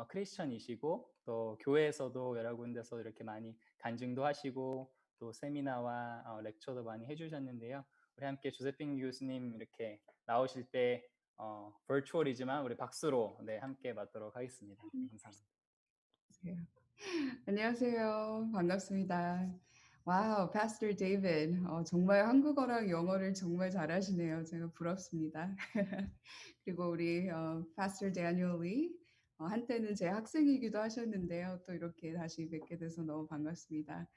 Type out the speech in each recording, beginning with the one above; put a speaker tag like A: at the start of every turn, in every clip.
A: 크리스천이시고 또 교회에서도 여러 군데서 이렇게 많이 간증도 하시고 또 세미나와 렉처도 많이 해주셨는데요. 우리 함께 조세핀 교수님 이렇게 나오실 때 버추얼이지만 우리 박수로 함께 맞도록 하겠습니다. 감사합니다.
B: 안녕하세요. 반갑습니다. 와우, Pastor David. 정말 한국어랑 영어를 정말 잘하시네요. 제가 부럽습니다. 그리고 우리 Pastor Daniel Lee. 한때는 제 학생이기도 하셨는데요. 또 이렇게 다시 뵙게 돼서 너무 반갑습니다.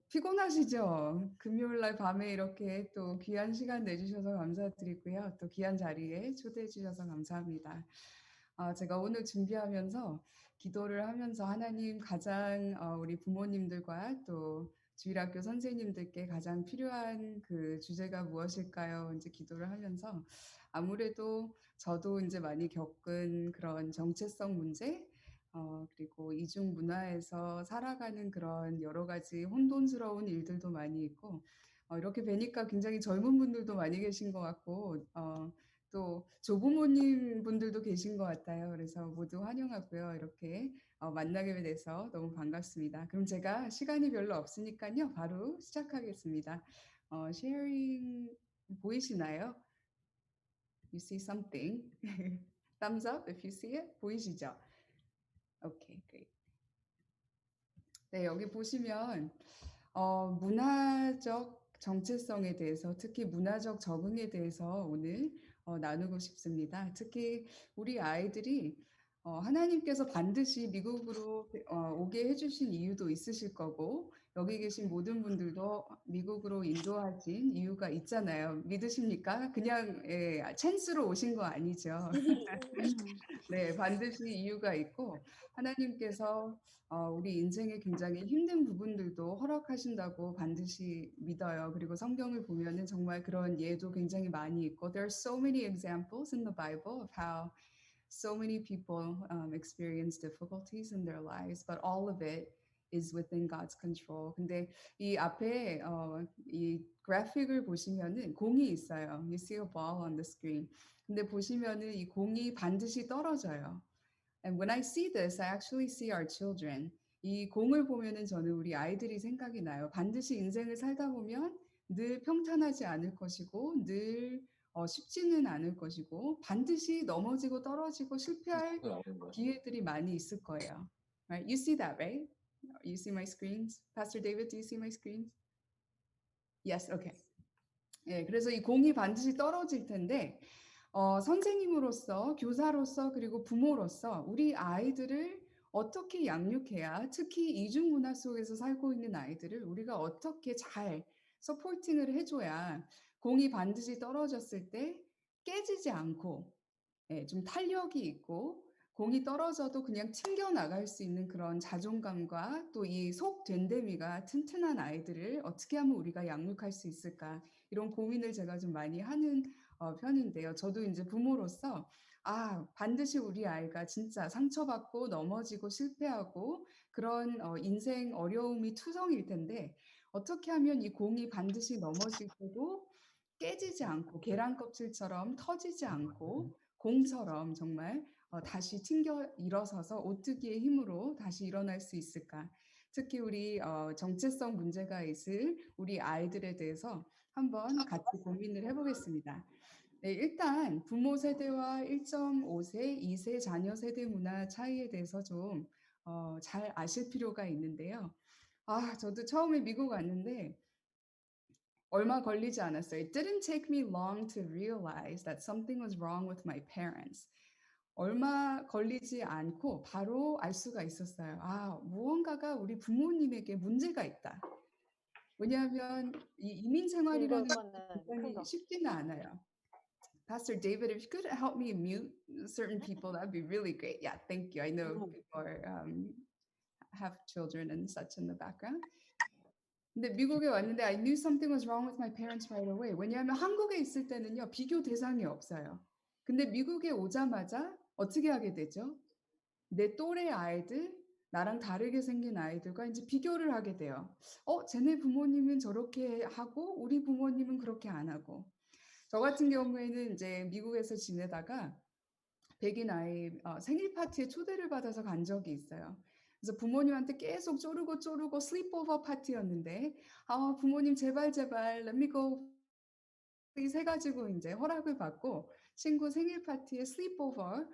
B: 피곤하시죠? 금요일 날 밤에 이렇게 또 귀한 시간 내주셔서 감사드리고요. 또 귀한 자리에 초대해 주셔서 감사합니다. 제가 오늘 준비하면서 기도를 하면서 하나님 가장 우리 부모님들과 또 주일학교 선생님들께 가장 필요한 그 주제가 무엇일까요? 이제 기도를 하면서 아무래도 저도 이제 많이 겪은 그런 정체성 문제, 그리고 이중 문화에서 살아가는 그런 여러 가지 혼돈스러운 일들도 많이 있고, 이렇게 뵈니까 굉장히 젊은 분들도 많이 계신 것 같고, 또 조부모님 분들도 계신 것 같아요. 그래서 모두 환영하고요. 이렇게 만나게 돼서 너무 반갑습니다. 그럼 제가 시간이 별로 없으니까요. 바로 시작하겠습니다. 쉐어링 보이시나요? You see something? Thumbs up if you see it. 보이시죠? Okay, great. 네, 여기 보시면 문화적 정체성에 대해서, 특히 문화적 적응에 대해서 오늘 나누고 싶습니다. 특히 우리 아이들이 하나님께서 반드시 미국으로 오게 해주신 이유도 있으실 거고, 여기 계신 모든 분들도 미국으로 인도하신 이유가 있잖아요. 믿으십니까? 그냥 찬스로 오신 거 아니죠. 네, 반드시 이유가 있고, 하나님께서 우리 인생에 굉장히 힘든 부분들도 허락하신다고 반드시 믿어요. 그리고 성경을 보면은 정말 그런 예도 굉장히 많이 있고, there are so many examples in the Bible of how so many people experience difficulties in their lives, but all of it is within God's control. 근데 이 앞에 이 그래픽을 보시면은 공이 있어요. You see a ball on the screen. 근데 보시면은 이 공이 반드시 떨어져요. And when I see this, I actually see our children. 이 공을 보면은 저는 우리 아이들이 생각이 나요. 반드시 인생을 살다 보면 늘 평탄하지 않을 것이고, 늘 쉽지는 않을 것이고, 반드시 넘어지고 떨어지고 실패할 기회들이 많이 있을 거예요. Right? You see that, right? You see my screens? Pastor David, do you see my screens? Yes, okay. 예, 그래서 이 공이 반드시 떨어질 텐데, 선생님으로서, 교사로서, 그리고 부모로서 우리 아이들을 어떻게 양육해야, 특히 이중문화 속에서 살고 있는 아이들을 우리가 어떻게 잘 서포팅을 해줘야 공이 반드시 떨어졌을 때 깨지지 않고, 좀 탄력이 있고, 공이 떨어져도 그냥 튕겨나갈 수 있는 그런 자존감과 또 이 속 됨됨이가 튼튼한 아이들을 어떻게 하면 우리가 양육할 수 있을까, 이런 고민을 제가 좀 많이 하는 편인데요. 저도 이제 부모로서 반드시 우리 아이가 진짜 상처받고 넘어지고 실패하고 그런 인생 어려움이 투성일 텐데, 어떻게 하면 이 공이 반드시 넘어질 때도 깨지지 않고 계란 껍질처럼 터지지 않고 공처럼 정말 다시 튕겨 일어서서 오뚜기의 힘으로 다시 일어날 수 있을까? 특히 우리 정체성 문제가 있을 우리 아이들에 대해서 한번 같이 고민을 해보겠습니다. 네, 일단 부모 세대와 1.5세, 2세 자녀 세대 문화 차이에 대해서 좀 잘 아실 필요가 있는데요. 저도 처음에 미국 왔는데 얼마 걸리지 않았어요. It didn't take me long to realize that something was wrong with my parents. 얼마 걸리지 않고 바로 알 수가 있었어요. 무언가가 우리 부모님에게 문제가 있다. 왜냐하면 이 이민 생활이라는 게
C: 이거는 큰
B: 굉장히
C: 거.
B: 쉽지는 않아요. Pastor David, if you could help me mute certain people, that'd be really great. Yeah, thank you. I know people are, have children and such in the background. 근데 미국에 왔는데 I knew something was wrong with my parents right away. 왜냐하면 한국에 있을 때는요, 비교 대상이 없어요. 근데 미국에 오자마자 어떻게 하게 되죠? 내 또래 아이들, 나랑 다르게 생긴 아이들과 이제 비교를 하게 돼요. 쟤네 부모님은 저렇게 하고 우리 부모님은 그렇게 안 하고. 저 같은 경우에는 이제 미국에서 지내다가 백인 아이 생일 파티에 초대를 받아서 간 적이 있어요. 그래서 부모님한테 계속 쪼르고 슬리프오버 파티였는데 부모님 제발 let me go please 해 가지고 인제 허락을 받고 친구 생일 파티에 슬리프오버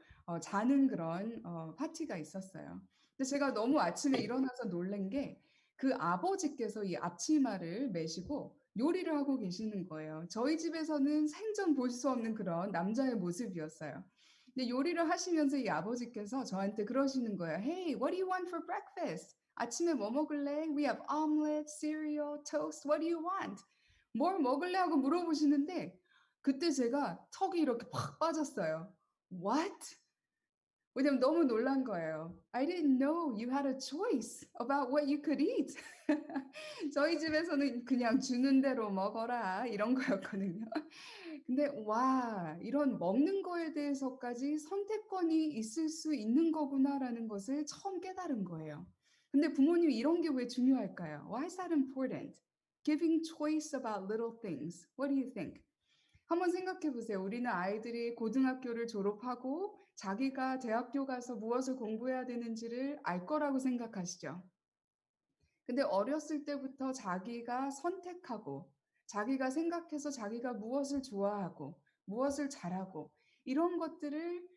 B: 자는 그런 파티가 있었어요. 근데 제가 너무 아침에 일어나서 놀란 게 그 아버지께서 이 앞치마를 메시고 요리를 하고 계시는 거예요. 저희 집에서는 생전 볼 수 없는 그런 남자의 모습이었어요. 근데 요리를 하시면서 이 아버지께서 저한테 그러시는 거예요. "Hey, what do you want for breakfast? 아침에 뭐 먹을래? We have omelet, cereal, toast. What do you want?" "뭘 먹을래?" 하고 물어보시는데 그때 제가 턱이 이렇게 팍 빠졌어요. "What?" 왜냐면 너무 놀란 거예요. I didn't know you had a choice about what you could eat. 저희 집에서는 그냥 주는 대로 먹어라 이런 거였거든요. 근데 와, 이런 먹는 거에 대해서까지 선택권이 있을 수 있는 거구나라는 것을 처음 깨달은 거예요. 근데 부모님이 이런 게 왜 중요할까요? Why is that important? Giving choice about little things. What do you think? 한번 생각해 보세요. 우리는 아이들이 고등학교를 졸업하고 자기가 대학교 가서 무엇을 공부해야 되는지를 알 거라고 생각하시죠? 근데 어렸을 때부터 자기가 선택하고 자기가 생각해서 자기가 무엇을 좋아하고 무엇을 잘하고 이런 것들을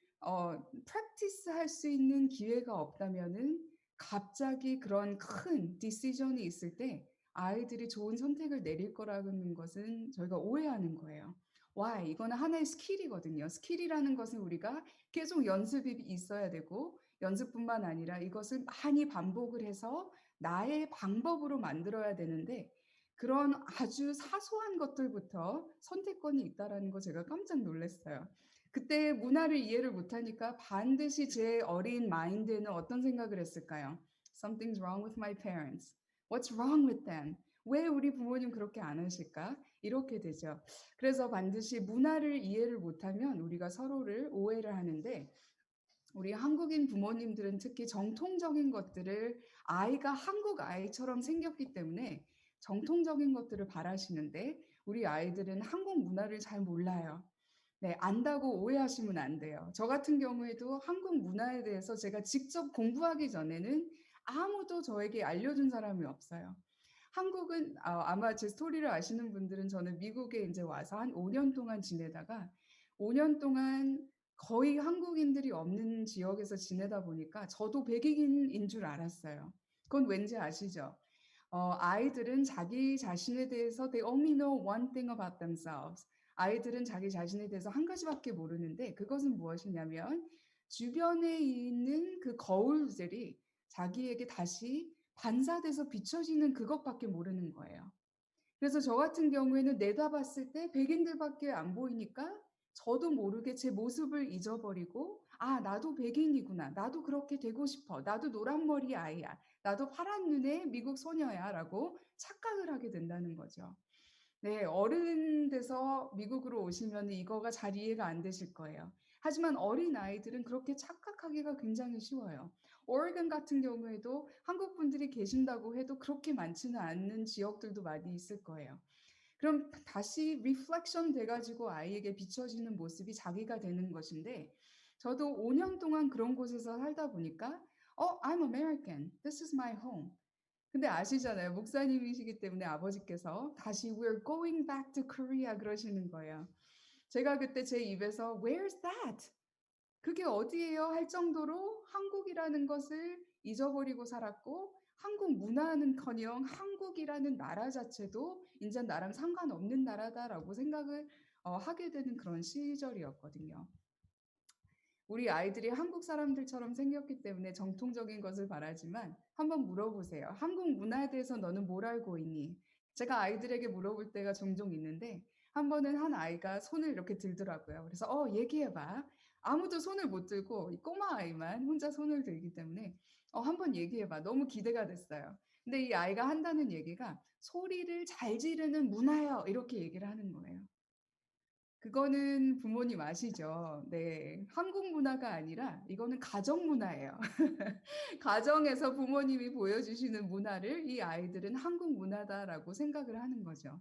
B: practice 할 수 있는 기회가 없다면은 갑자기 그런 큰 decision이 있을 때 아이들이 좋은 선택을 내릴 거라는 것은 저희가 오해하는 거예요. Why? 이거는 하나의 스킬이거든요. 스킬이라는 것은 우리가 계속 연습이 있어야 되고 연습뿐만 아니라 이것을 많이 반복을 해서 나의 방법으로 만들어야 되는데 그런 아주 사소한 것들부터 선택권이 있다라는 거 제가 깜짝 놀랐어요. 그때 문화를 이해를 못하니까 반드시 제 어린 마인드에는 어떤 생각을 했을까요? Something's wrong with my parents. What's wrong with them? 왜 우리 부모님 그렇게 안 하실까? 이렇게 되죠. 그래서 반드시 문화를 이해를 못하면 우리가 서로를 오해를 하는데 우리 한국인 부모님들은 특히 정통적인 것들을 아이가 한국 아이처럼 생겼기 때문에 정통적인 것들을 바라시는데 우리 아이들은 한국 문화를 잘 몰라요. 네, 안다고 오해하시면 안 돼요. 저 같은 경우에도 한국 문화에 대해서 제가 직접 공부하기 전에는 아무도 저에게 알려준 사람이 없어요. 한국은 아마 제 스토리를 아시는 분들은 저는 미국에 이제 와서 한 5년 동안 지내다가 5년 동안 거의 한국인들이 없는 지역에서 지내다 보니까 저도 백인인 줄 알았어요. 그건 왠지 아시죠? 아이들은 자기 자신에 대해서 they only know one thing about themselves. 아이들은 자기 자신에 대해서 한 가지밖에 모르는데 그것은 무엇이냐면 주변에 있는 그 거울들이 자기에게 다시 반사돼서 비춰지는 그것밖에 모르는 거예요. 그래서 저 같은 경우에는 내다봤을 때 백인들밖에 안 보이니까 저도 모르게 제 모습을 잊어버리고 '아 나도 백인이구나. 나도 그렇게 되고 싶어. 나도 노란 머리 아이야. 나도 파란 눈의 미국 소녀야.'라고 착각을 하게 된다는 거죠. 네. 어른 돼서 미국으로 오시면은 이거가 잘 이해가 안 되실 거예요. 하지만 어린아이들은 그렇게 착각하기가 굉장히 쉬워요. 오레곤 같은 경우에도 한국 분들이 계신다고 해도 그렇게 많지는 않은 지역들도 많이 있을 거예요. 그럼 다시 리플렉션 돼 가지고 아이에게 비춰지는 모습이 자기가 되는 것인데 저도 5년 동안 그런 곳에서 살다 보니까 I'm American. This is my home. 근데 아시잖아요. 목사님이시기 때문에 아버지께서 다시 "We're going back to Korea." 그러시는 거예요. 제가 그때 제 입에서 "Where's that?" 그게 어디예요? 할 정도로 한국이라는 것을 잊어버리고 살았고 한국 문화는커녕 한국이라는 나라 자체도 인제 '나랑 상관없는 나라다.'라고 생각을 하게 되는 그런 시절이었거든요. 우리 아이들이 한국 사람들처럼 생겼기 때문에 정통적인 것을 바라지만 한번 물어보세요. "한국 문화에 대해서 너는 뭘 알고 있니?" 제가 아이들에게 물어볼 때가 종종 있는데 한 번은 한 아이가 손을 이렇게 들더라고요. 그래서 얘기해 봐." 아무도 손을 못 들고 이 꼬마 아이만 혼자 손을 들기 때문에 한번 얘기해 봐." 너무 기대가 됐어요. 근데 이 아이가 한다는 얘기가 "소리를 잘 지르는 문화요." 이렇게 얘기를 하는 거예요. 그거는 부모님 아시죠? 네. 한국 문화가 아니라 이거는 가정 문화예요. 가정에서 부모님이 보여주시는 문화를 이 아이들은 '한국 문화다.'라고 생각을 하는 거죠.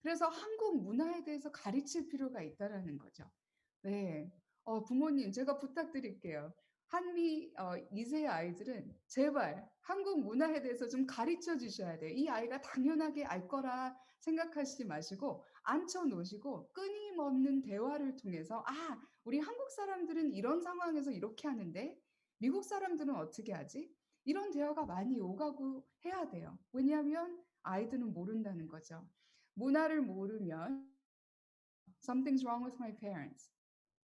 B: 그래서 한국 문화에 대해서 가르칠 필요가 있다라는 거죠. 네. 부모님 제가 부탁드릴게요. 한미 2세 아이들은 제발 한국 문화에 대해서 좀 가르쳐 주셔야 돼요. 이 아이가 당연하게 알 거라 생각하시지 마시고 앉혀 놓으시고 끊임없는 대화를 통해서 우리 한국 사람들은 이런 상황에서 이렇게 하는데 미국 사람들은 어떻게 하지? 이런 대화가 많이 오가고 해야 돼요. 왜냐하면 아이들은 모른다는 거죠. 문화를 모르면 something's wrong with my parents.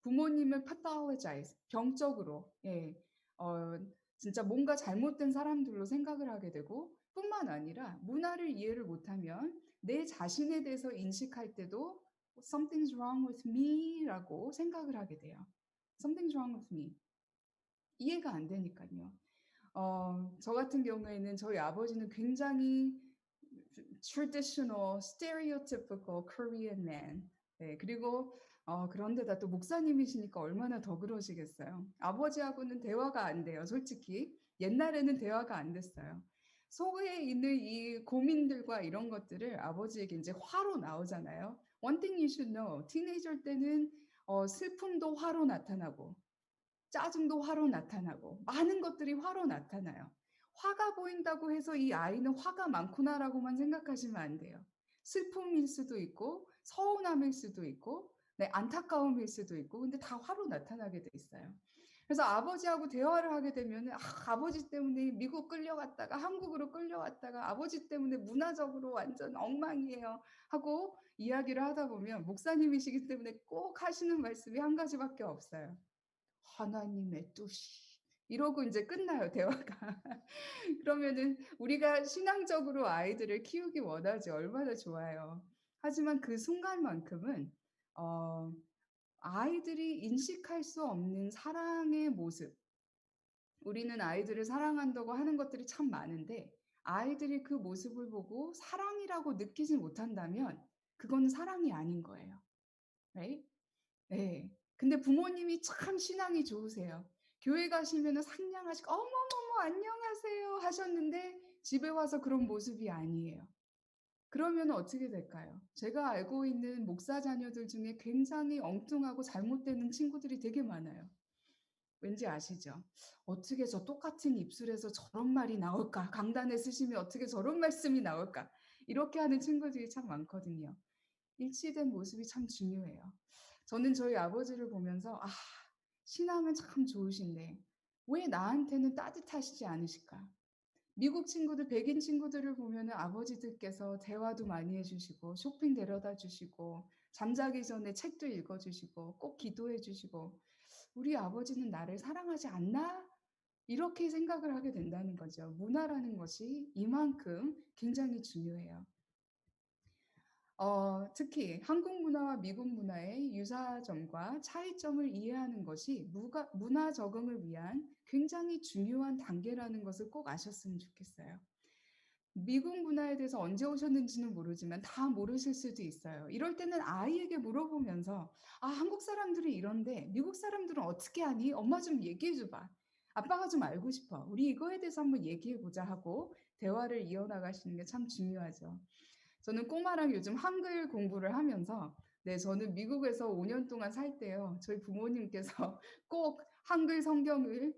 B: 부모님을 pathologize, 병적으로, 예, 어, 진짜 뭔가 잘못된 사람들로 생각을 하게 되고, 뿐만 아니라 문화를 이해를 못하면 내 자신에 대해서 인식할 때도 something's wrong with me라고 생각을 하게 돼요. something's wrong with me. 이해가 안 되니까요. 저 같은 경우에는 저희 아버지는 굉장히 traditional, stereotypical Korean man. 네, 그리고 그런데다 또 목사님이시니까 얼마나 더 그러시겠어요. 아버지하고는 대화가 안 돼요, 솔직히. 옛날에는 대화가 안 됐어요. 속에 있는 이 고민들과 이런 것들을 아버지에게 이제 화로 나오잖아요. One thing you should know, 티네이저 때는 슬픔도 화로 나타나고 짜증도 화로 나타나고 많은 것들이 화로 나타나요. 화가 보인다고 해서 이 아이는 화가 많구나라고만 생각하시면 안 돼요. 슬픔일 수도 있고 서운함일 수도 있고 네, 안타까움일 수도 있고 근데 다 화로 나타나게 돼 있어요. 그래서 아버지하고 대화를 하게 되면 아버지 때문에 미국 끌려갔다가 한국으로 끌려왔다가 아버지 때문에 문화적으로 완전 엉망이에요 하고 이야기를 하다 보면 목사님이시기 때문에 꼭 하시는 말씀이 한 가지밖에 없어요. 하나님의 뜻이 이러고 이제 끝나요 대화가. 그러면은 우리가 신앙적으로 아이들을 키우기 원하지 얼마나 좋아요. 하지만 그 순간만큼은 어, 아이들이 인식할 수 없는 사랑의 모습. 우리는 아이들을 사랑한다고 하는 것들이 참 많은데 아이들이 그 모습을 보고 사랑이라고 느끼지 못한다면 그건 사랑이 아닌 거예요. Right? 네. 근데 부모님이 참 신앙이 좋으세요. 교회 가시면은 상냥하시고 어머머머 안녕하세요 하셨는데 집에 와서 그런 모습이 아니에요. 그러면 어떻게 될까요? 제가 알고 있는 목사 자녀들 중에 굉장히 엉뚱하고 잘못되는 친구들이 되게 많아요. 왠지 아시죠? 어떻게 저 똑같은 입술에서 저런 말이 나올까? 강단에 쓰시면 어떻게 저런 말씀이 나올까? 이렇게 하는 친구들이 참 많거든요. 일치된 모습이 참 중요해요. 저는 저희 아버지를 보면서 신앙은 참 좋으신데 왜 나한테는 따뜻하시지 않으실까? 미국 친구들, 백인 친구들을 보면은 아버지들께서 대화도 많이 해주시고 쇼핑 데려다 주시고 잠자기 전에 책도 읽어주시고 꼭 기도해 주시고 우리 아버지는 나를 사랑하지 않나? 이렇게 생각을 하게 된다는 거죠. 문화라는 것이 이만큼 굉장히 중요해요. 특히 한국 문화와 미국 문화의 유사점과 차이점을 이해하는 것이 문화 적응을 위한 굉장히 중요한 단계라는 것을 꼭 아셨으면 좋겠어요. 미국 문화에 대해서 언제 오셨는지는 모르지만 다 모르실 수도 있어요. 이럴 때는 아이에게 물어보면서 한국 사람들이 이런데 미국 사람들은 어떻게 하니? 엄마 좀 얘기해 줘봐. 아빠가 좀 알고 싶어. 우리 이거에 대해서 한번 얘기해 보자 하고 대화를 이어나가시는 게 참 중요하죠. 저는 꼬마랑 요즘 한글 공부를 하면서 저는 미국에서 5년 동안 살 때요. 저희 부모님께서 꼭 한글 성경을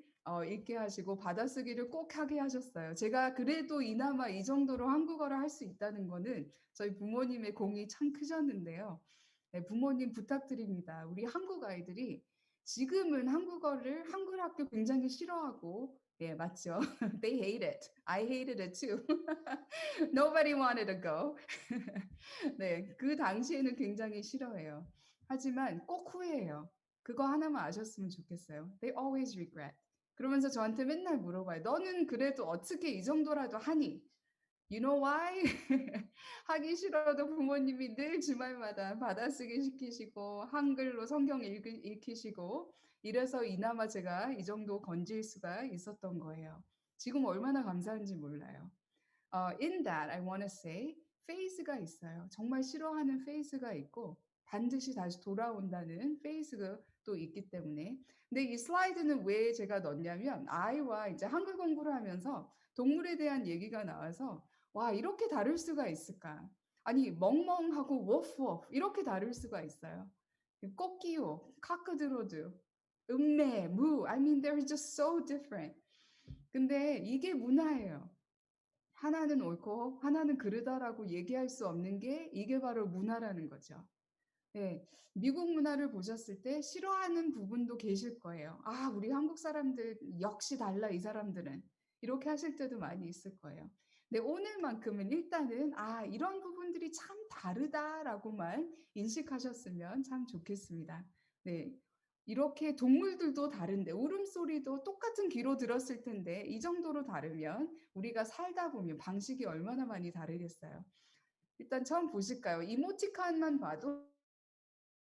B: 읽게 하시고 받아쓰기를 꼭 하게 하셨어요. 제가 그래도 이나마 이 정도로 한국어를 할 수 있다는 거는 저희 부모님의 공이 참 크셨는데요. 네, 부모님 부탁드립니다. 우리 한국 아이들이 지금은 한국어를 한글 학교 굉장히 싫어하고 예, 맞죠? They hate it. I hated it too. Nobody wanted to go. 네, 그 당시에는 굉장히 싫어해요. 하지만 꼭 후회해요. 그거 하나만 아셨으면 좋겠어요. They always regret. 그러면서 저한테 맨날 물어봐요. 너는 그래도 어떻게 이 정도라도 하니? You know why? 하기 싫어도 부모님이 늘 주말마다 받아쓰기 시키시고 한글로 성경 읽히시고 이래서 이나마 제가 이 정도 건질 수가 있었던 거예요. 지금 얼마나 감사한지 몰라요. In that, I want to say, 페이스가 있어요. 정말 싫어하는 페이스가 있고 반드시 다시 돌아온다는 페이스가 또 있기 때문에. 근데 이 슬라이드는 왜 제가 넣냐면 아이와 이제 한글 공부를 하면서 동물에 대한 얘기가 나와서 와 이렇게 다를 수가 있을까? 아니 멍멍하고 워프워프 이렇게 다를 수가 있어요. 꼬끼요, 카크드로드 음매, 무. I mean, they're just so different. 근데 이게 문화예요. 하나는 옳고 하나는 그르다라고 얘기할 수 없는 게 이게 바로 문화라는 거죠. 네. 미국 문화를 보셨을 때 싫어하는 부분도 계실 거예요. 아, 우리 한국 사람들 역시 달라, 이 사람들은. 이렇게 하실 때도 많이 있을 거예요. 근데 오늘만큼은 일단은 아, 이런 부분들이 참 다르다라고만 인식하셨으면 참 좋겠습니다. 네. 이렇게 동물들도 다른데 울음소리도 똑같은 귀로 들었을 텐데 이 정도로 다르면 우리가 살다 보면 방식이 얼마나 많이 다르겠어요. 일단 처음 보실까요? 이모티콘만 봐도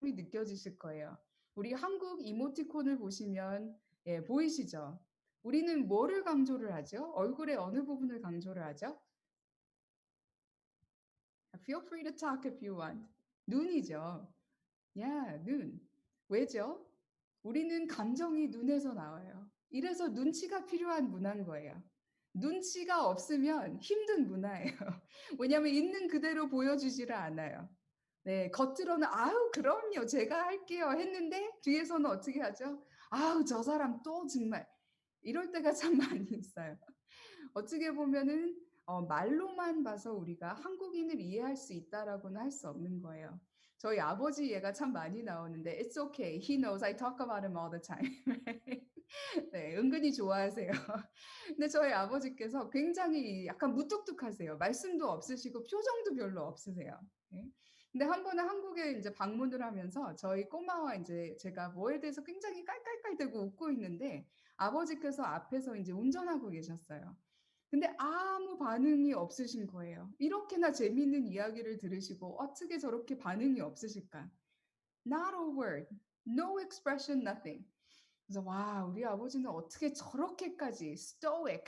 B: 느껴지실 거예요. 우리 한국 이모티콘을 보시면 예, 보이시죠? 우리는 뭐를 강조를 하죠? 얼굴의 어느 부분을 강조를 하죠? Feel free to talk if you want. 눈이죠. 야, 눈. 왜죠? 우리는 감정이 눈에서 나와요. 이래서 눈치가 필요한 문화인 거예요. 눈치가 없으면 힘든 문화예요. 왜냐하면 있는 그대로 보여주지를 않아요. 네, 겉으로는 아유 그럼요 제가 할게요 했는데 뒤에서는 어떻게 하죠? 아우 저 사람 또 정말 이럴 때가 참 많이 있어요. 어떻게 보면은 말로만 봐서 우리가 한국인을 이해할 수 있다라고는 할 수 없는 거예요. 저희 아버지 얘가 참 많이 나오는데 It's okay. He knows I talk about him all the time. 네, 은근히 좋아하세요. 근데 저희 아버지께서 굉장히 약간 무뚝뚝하세요. 말씀도 없으시고 표정도 별로 없으세요. 네. 근데 한 번은 한국에 이제 방문을 하면서 저희 꼬마와 이제 제가 뭐에 대해서 굉장히 깔깔깔대고 웃고 있는데 아버지께서 앞에서 이제 운전하고 계셨어요. 근데 아무 반응이 없으신 거예요. 이렇게나 재밌는 이야기를 들으시고 어떻게 저렇게 반응이 없으실까? Not a word, no expression, nothing. 그래서 와, 우리 아버지는 어떻게 저렇게까지 stoic,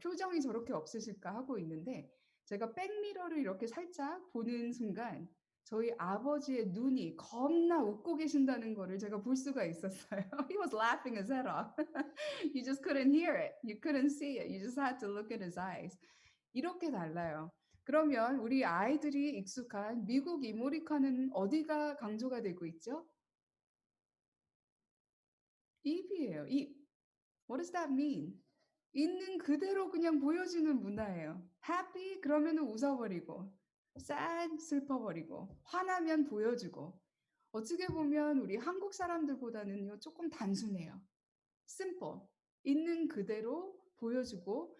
B: 표정이 저렇게 없으실까 하고 있는데 제가 백미러를 이렇게 살짝 보는 순간 저희 아버지의 눈이 겁나 웃고 계신다는 거를 제가 볼 수가 있었어요. He was laughing his head off. You just couldn't hear it. You couldn't see it. You just had to look at his eyes. 이렇게 달라요. 그러면 우리 아이들이 익숙한 미국 이모리카는 어디가 강조가 되고 있죠? 입이에요. 입. What does that mean? 있는 그대로 그냥 보여지는 문화예요. Happy 그러면 웃어버리고, sad 슬퍼버리고, 화나면 보여주고. 어떻게 보면 우리 한국 사람들보다는요 조금 단순해요. simple. 있는 그대로 보여주고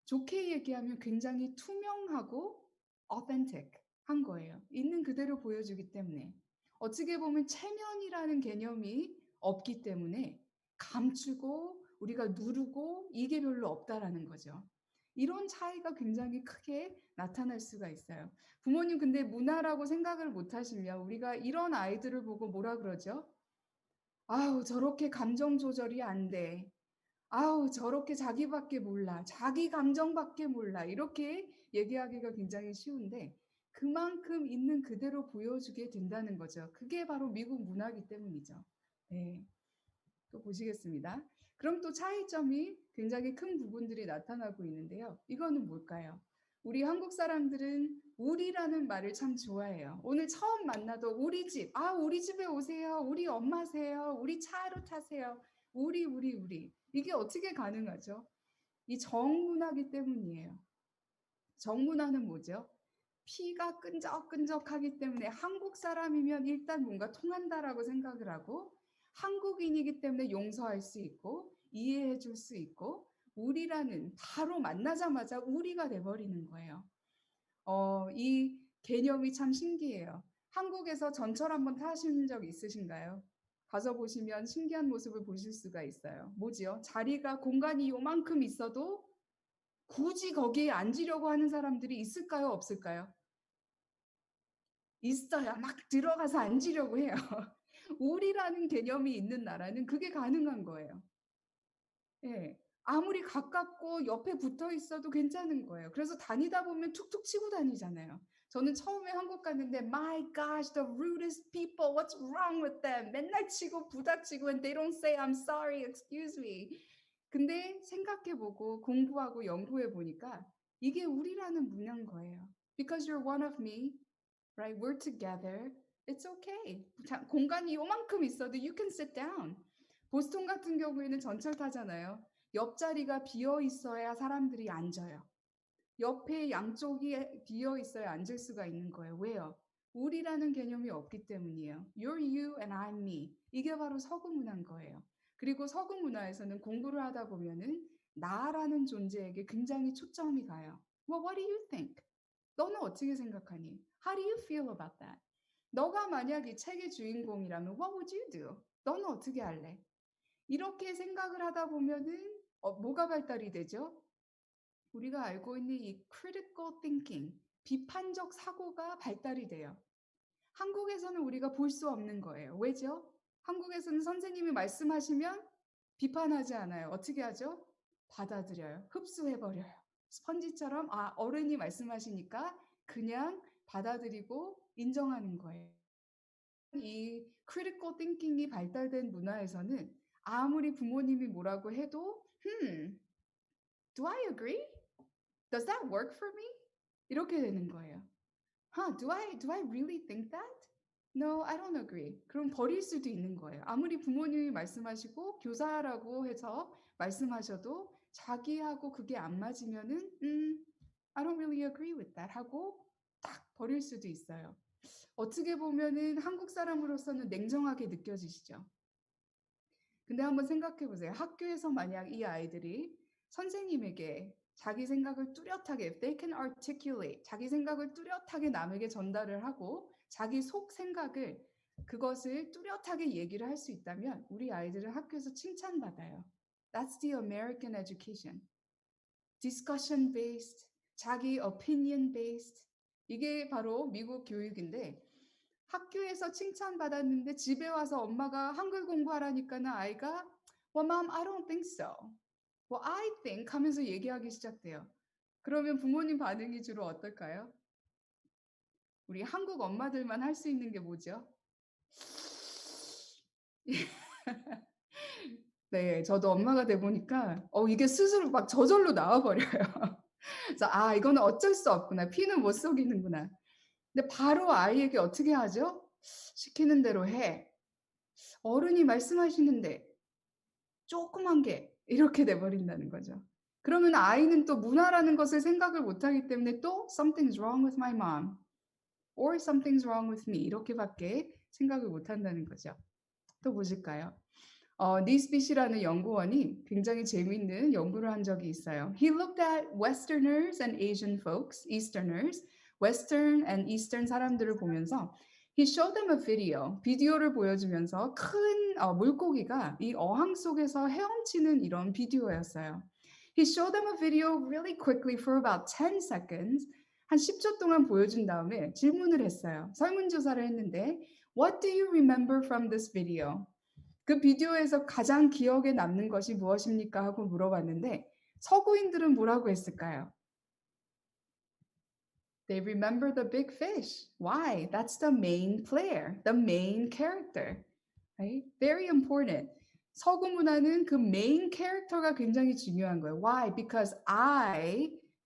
B: 좋게 얘기하면 굉장히 투명하고 authentic 한 거예요. 있는 그대로 보여주기 때문에. 어떻게 보면 체면이라는 개념이 없기 때문에 감추고 우리가 누르고 이게 별로 없다라는 거죠. 이런 차이가 굉장히 크게 나타날 수가 있어요. 부모님 근데 문화라고 생각을 못 하시면 우리가 이런 아이들을 보고 뭐라 그러죠? 아우 저렇게 감정 조절이 안 돼. 아우 저렇게 자기밖에 몰라. 자기 감정밖에 몰라. 이렇게 얘기하기가 굉장히 쉬운데 그만큼 있는 그대로 보여주게 된다는 거죠. 그게 바로 미국 문화이기 때문이죠. 네. 또 보시겠습니다. 그럼 또 차이점이 굉장히 큰 부분들이 나타나고 있는데요. 이거는 뭘까요? 우리 한국 사람들은 우리라는 말을 참 좋아해요. 오늘 처음 만나도 우리 집, 아, 우리 집에 오세요. 우리 엄마세요. 우리 차로 타세요. 우리. 이게 어떻게 가능하죠? 이 정문화기 때문이에요. 정문화는 뭐죠? 피가 끈적끈적하기 때문에 한국 사람이면 일단 뭔가 통한다라고 생각을 하고 한국인이기 때문에 용서할 수 있고 이해해 줄 수 있고 우리라는 바로 만나자마자 우리가 돼버리는 거예요. 이 개념이 참 신기해요. 한국에서 전철 한번 타신 적 있으신가요? 가서 보시면 신기한 모습을 보실 수가 있어요. 뭐지요? 자리가 공간이 요만큼 있어도 굳이 거기에 앉으려고 하는 사람들이 있을까요? 없을까요? 있어요. 막 들어가서 앉으려고 해요. 우리라는 개념이 있는 나라는 그게 가능한 거예요. 예. 아무리 가깝고 옆에 붙어 있어도 괜찮은 거예요. 그래서 다니다 보면 툭툭 치고 다니잖아요. 저는 처음에 한국 갔는데 My gosh, the rudest people. What's wrong with them? 맨날 치고 부닥치고 and they don't say I'm sorry, excuse me. 근데 생각해 보고 공부하고 연구해 보니까 이게 우리라는 문화인 거예요. Because you're one of me, right? We're together. It's okay. 공간이 요만큼 있어도 you can sit down. 보스턴 같은 경우에는 전철 타잖아요. 옆자리가 비어 있어야 사람들이 앉아요. 옆에 양쪽이 비어 있어야 앉을 수가 있는 거예요. 왜요? 우리라는 개념이 없기 때문이에요. You're you and I'm me. 이게 바로 서구 문화인 거예요. 그리고 서구 문화에서는 공부를 하다 보면은 나라는 존재에게 굉장히 초점이 가요. Well, what do you think? 너는 어떻게 생각하니? How do you feel about that? 너가 만약 이 책의 주인공이라면 what would you do? 너는 어떻게 할래? 이렇게 생각을 하다 보면은 뭐가 발달이 되죠? 우리가 알고 있는 이 critical thinking, 비판적 사고가 발달이 돼요. 한국에서는 우리가 볼 수 없는 거예요. 왜죠? 한국에서는 선생님이 말씀하시면 비판하지 않아요. 어떻게 하죠? 받아들여요. 흡수해버려요. 스펀지처럼 어른이 말씀하시니까 그냥 받아들이고 인정하는 거예요. 이 critical thinking이 발달된 문화에서는 아무리 부모님이 뭐라고 해도 do I agree? Does that work for me? 이렇게 되는 거예요. Do I really think that? No, I don't agree. 그럼 버릴 수도 있는 거예요. 아무리 부모님이 말씀하시고 교사라고 해서 말씀하셔도 자기하고 그게 안 맞으면은 I don't really agree with that 하고 딱 버릴 수도 있어요. 어떻게 보면은 한국 사람으로서는 냉정하게 느껴지시죠? 근데 한번 생각해 보세요. 학교에서 만약 이 아이들이 선생님에게 자기 생각을 뚜렷하게, if they can articulate, 자기 생각을 뚜렷하게 남에게 전달을 하고 자기 속 생각을 그것을 뚜렷하게 얘기를 할 수 있다면 우리 아이들은 학교에서 칭찬받아요. That's the American education. discussion based, 자기 opinion based. 이게 바로 미국 교육인데 학교에서 칭찬받았는데 집에 와서 엄마가 한글 공부하라니까는 아이가 Well, mom, I don't think so. Well, I think 하면서 얘기하기 시작돼요. 그러면 부모님 반응이 주로 어떨까요? 우리 한국 엄마들만 할 수 있는 게 뭐죠? 네, 저도 엄마가 돼 보니까 이게 스스로 막 저절로 나와 버려요. 그래서 이거는 어쩔 수 없구나. 피는 못 속이는구나. 근데 바로 아이에게 어떻게 하죠? 시키는 대로 해. 어른이 말씀하시는데 조그만 게 이렇게 돼 버린다는 거죠. 그러면 아이는 또 문화라는 것을 생각을 못 하기 때문에 또 something's wrong with my mom or something's wrong with me 이렇게밖에 생각을 못 한다는 거죠. 또 보실까요? 니스빗이라는 연구원이 굉장히 재미있는 연구를 한 적이 있어요. He looked at Westerners and Asian folks, Easterners, Western and Eastern 사람들을 보면서 He showed them a video. 비디오를 보여주면서 큰 물고기가 이 어항 속에서 헤엄치는 이런 비디오였어요. He showed them a video really quickly for about 10 seconds. 한 10초 동안 보여준 다음에 질문을 했어요. 설문조사를 했는데 What do you remember from this video? 그 비디오에서 가장 기억에 남는 것이 무엇입니까? 하고 물어봤는데 서구인들은 뭐라고 했을까요? They remember the big fish. Why? That's the main player, the main character. Right? Very important. 서구 문화는 그 main character가 굉장히 중요한 거예요. Why? Because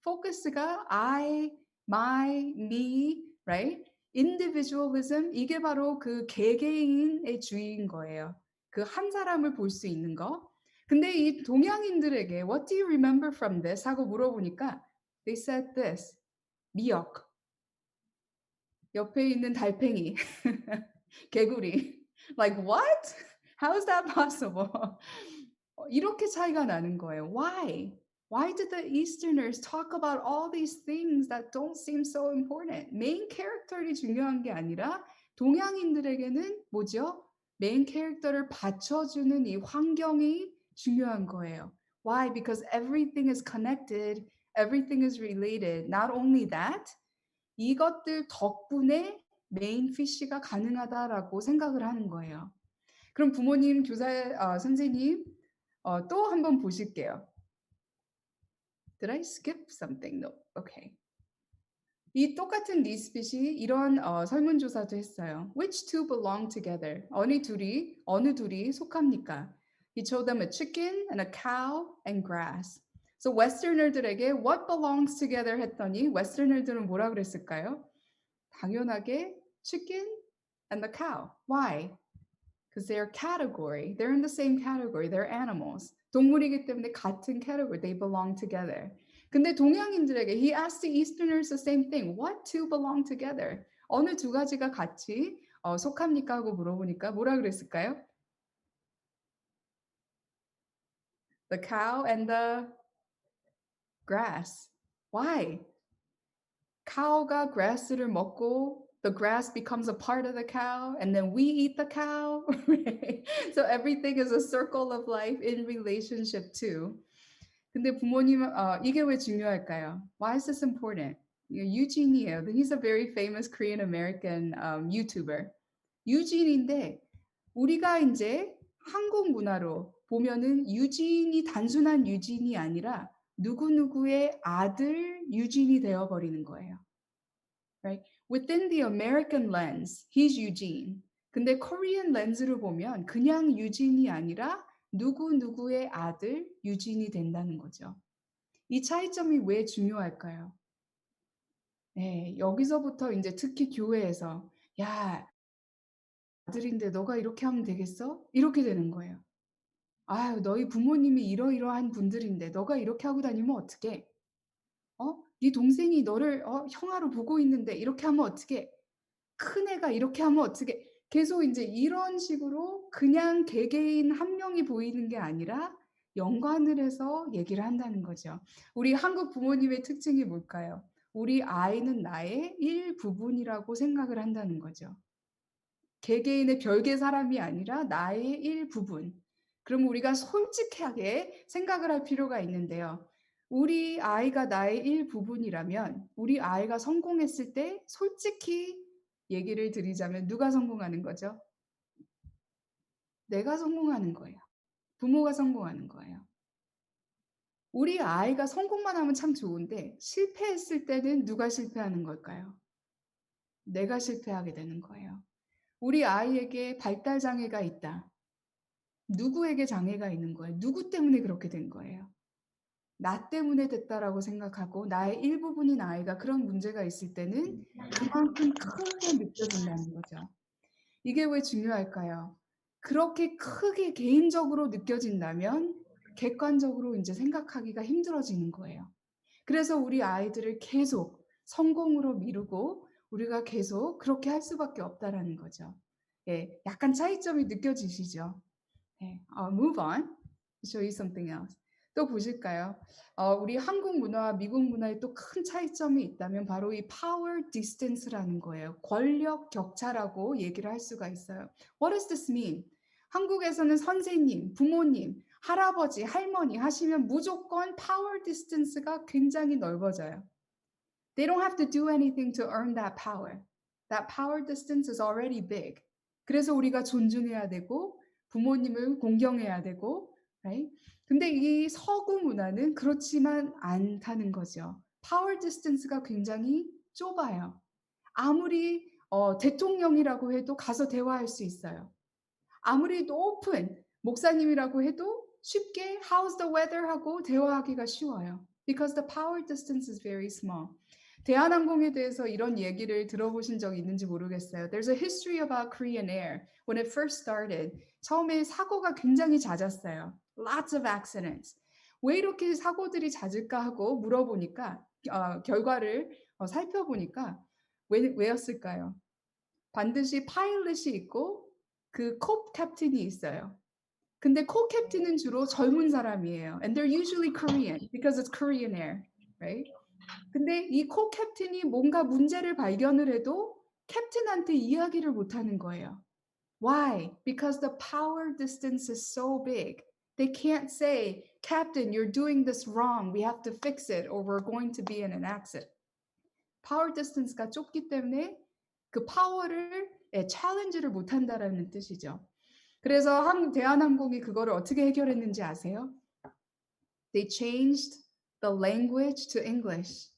B: focus가 I, my, me, right? Individualism 이게 바로 그 개개인의 주의인 거예요. 그 한 사람을 볼 수 있는 거. 근데 이 동양인들에게 What do you remember from this? 하고 물어보니까 They said this. 미역. 옆에 있는 달팽이. 개구리. Like what? How is that possible? 이렇게 차이가 나는 거예요. Why? Why did the Easterners talk about all these things that don't seem so important? 메인 캐릭터가 중요한 게 아니라 동양인들에게는 뭐죠? 메인 캐릭터를 받쳐주는 이 환경이 중요한 거예요. Why? Because everything is connected, everything is related. Not only that, 이것들 덕분에 메인 피쉬가 가능하다라고 생각을 하는 거예요. 그럼 부모님, 교사, 선생님 또 한번 보실게요. Did I skip something? No. Okay. 이 똑같은 니스빗이 이런 설문조사도 했어요. Which two belong together? 어느 둘이 속합니까? He showed them a chicken and a cow and grass. So 웨스터너들에게 what belongs together 했더니 웨스터너들은 뭐라 그랬을까요? 당연하게 chicken and the cow. Why? because they're category. They're in the same category. They're animals. 동물이기 때문에 같은 category. They belong together. 근데 동양인들에게 he asked the Easterners the same thing. What two belong together? 어느 두 가지가 같이 속합니까 하고 물어보니까 뭐라 그랬을까요? The cow and the grass. Why? cow가 grass를 먹고 the grass becomes a part of the cow and then we eat the cow. Right? So everything is a circle of life in relationship too. 근데 부모님 이게 왜 중요할까요? Why is this important? 유진이에요. He's a very famous Korean American YouTuber. 유진인데 우리가 이제 한국 문화로 보면은 유진이 단순한 유진이 아니라 누구누구의 아들 유진이 되어버리는 거예요. Right? Within the American lens, he's Eugene. 근데 Korean lens로 보면 그냥 유진이 아니라 누구누구의 아들 유진이 된다는 거죠. 이 차이점이 왜 중요할까요? 네, 여기서부터 이제 특히 교회에서 야, 아들인데 너가 이렇게 하면 되겠어? 이렇게 되는 거예요. 아유, 너희 부모님이 이러이러한 분들인데 너가 이렇게 하고 다니면 어떡해? 네 동생이 너를 형아로 보고 있는데 이렇게 하면 어떡해? 큰애가 이렇게 하면 어떡해? 계속 이제 이런 식으로 그냥 개개인 한 명이 보이는 게 아니라 연관을 해서 얘기를 한다는 거죠. 우리 한국 부모님의 특징이 뭘까요? 우리 아이는 나의 일부분이라고 생각을 한다는 거죠. 개개인의 별개 사람이 아니라 나의 일부분. 그럼 우리가 솔직하게 생각을 할 필요가 있는데요. 우리 아이가 나의 일부분이라면 우리 아이가 성공했을 때 솔직히 얘기를 드리자면 누가 성공하는 거죠? 내가 성공하는 거예요. 부모가 성공하는 거예요. 우리 아이가 성공만 하면 참 좋은데 실패했을 때는 누가 실패하는 걸까요? 내가 실패하게 되는 거예요. 우리 아이에게 발달 장애가 있다. 누구에게 장애가 있는 거예요? 누구 때문에 그렇게 된 거예요? 나 때문에 됐다라고 생각하고 나의 일부분인 아이가 그런 문제가 있을 때는 그만큼 크게 느껴진다는 거죠. 이게 왜 중요할까요? 그렇게 크게 개인적으로 느껴진다면 객관적으로 이제 생각하기가 힘들어지는 거예요. 그래서 우리 아이들을 계속 성공으로 미루고 우리가 계속 그렇게 할 수밖에 없다라는 거죠. 예, 약간 차이점이 느껴지시죠? 네, move on. Show you something else. 또 보실까요? 우리 한국 문화와 미국 문화에 또 큰 차이점이 있다면 바로 이 power distance라는 거예요. 권력 격차라고 얘기를 할 수가 있어요. What does this mean? 한국에서는 선생님, 부모님, 할아버지, 할머니 하시면 무조건 power distance가 굉장히 넓어져요. They don't have to do anything to earn that power. That power distance is already big. 그래서 우리가 존중해야 되고 부모님을 공경해야 되고, right? 근데 이 서구 문화는 그렇지만 않다는 거죠. 파워 디스턴스가 굉장히 좁아요. 아무리 대통령이라고 해도 가서 대화할 수 있어요. 아무리 높은 목사님이라고 해도 쉽게 how's the weather 하고 대화하기가 쉬워요. Because the power distance is very small. 대한항공에 대해서 이런 얘기를 들어보신 적 있는지 모르겠어요. There's a history about Korean Air. When it first started, 처음에 사고가 굉장히 잦았어요. Lots of accidents. 왜 이렇게 사고들이 잦을까 하고 물어보니까 결과를 살펴보니까 왜였을까요? 반드시 파일럿이 있고 그 코-캡틴이 있어요. 근데 코-캡틴은 주로 젊은 사람이에요. And they're usually Korean because it's Korean Air, right? 근데 이 코-캡틴이 뭔가 문제를 발견을 해도 캡틴한테 이야기를 못 하는 거예요. Why? Because the power distance is so big. They can't say, Captain, you're doing this wrong. We have to fix it or we're going to be in an accident. Power distance가 좁기 때문에 그 파워를 챌린지를 못 한다라는 뜻이죠. 그래서 대한항공이 그거를 어떻게 해결했는지 아세요? They changed the language to English.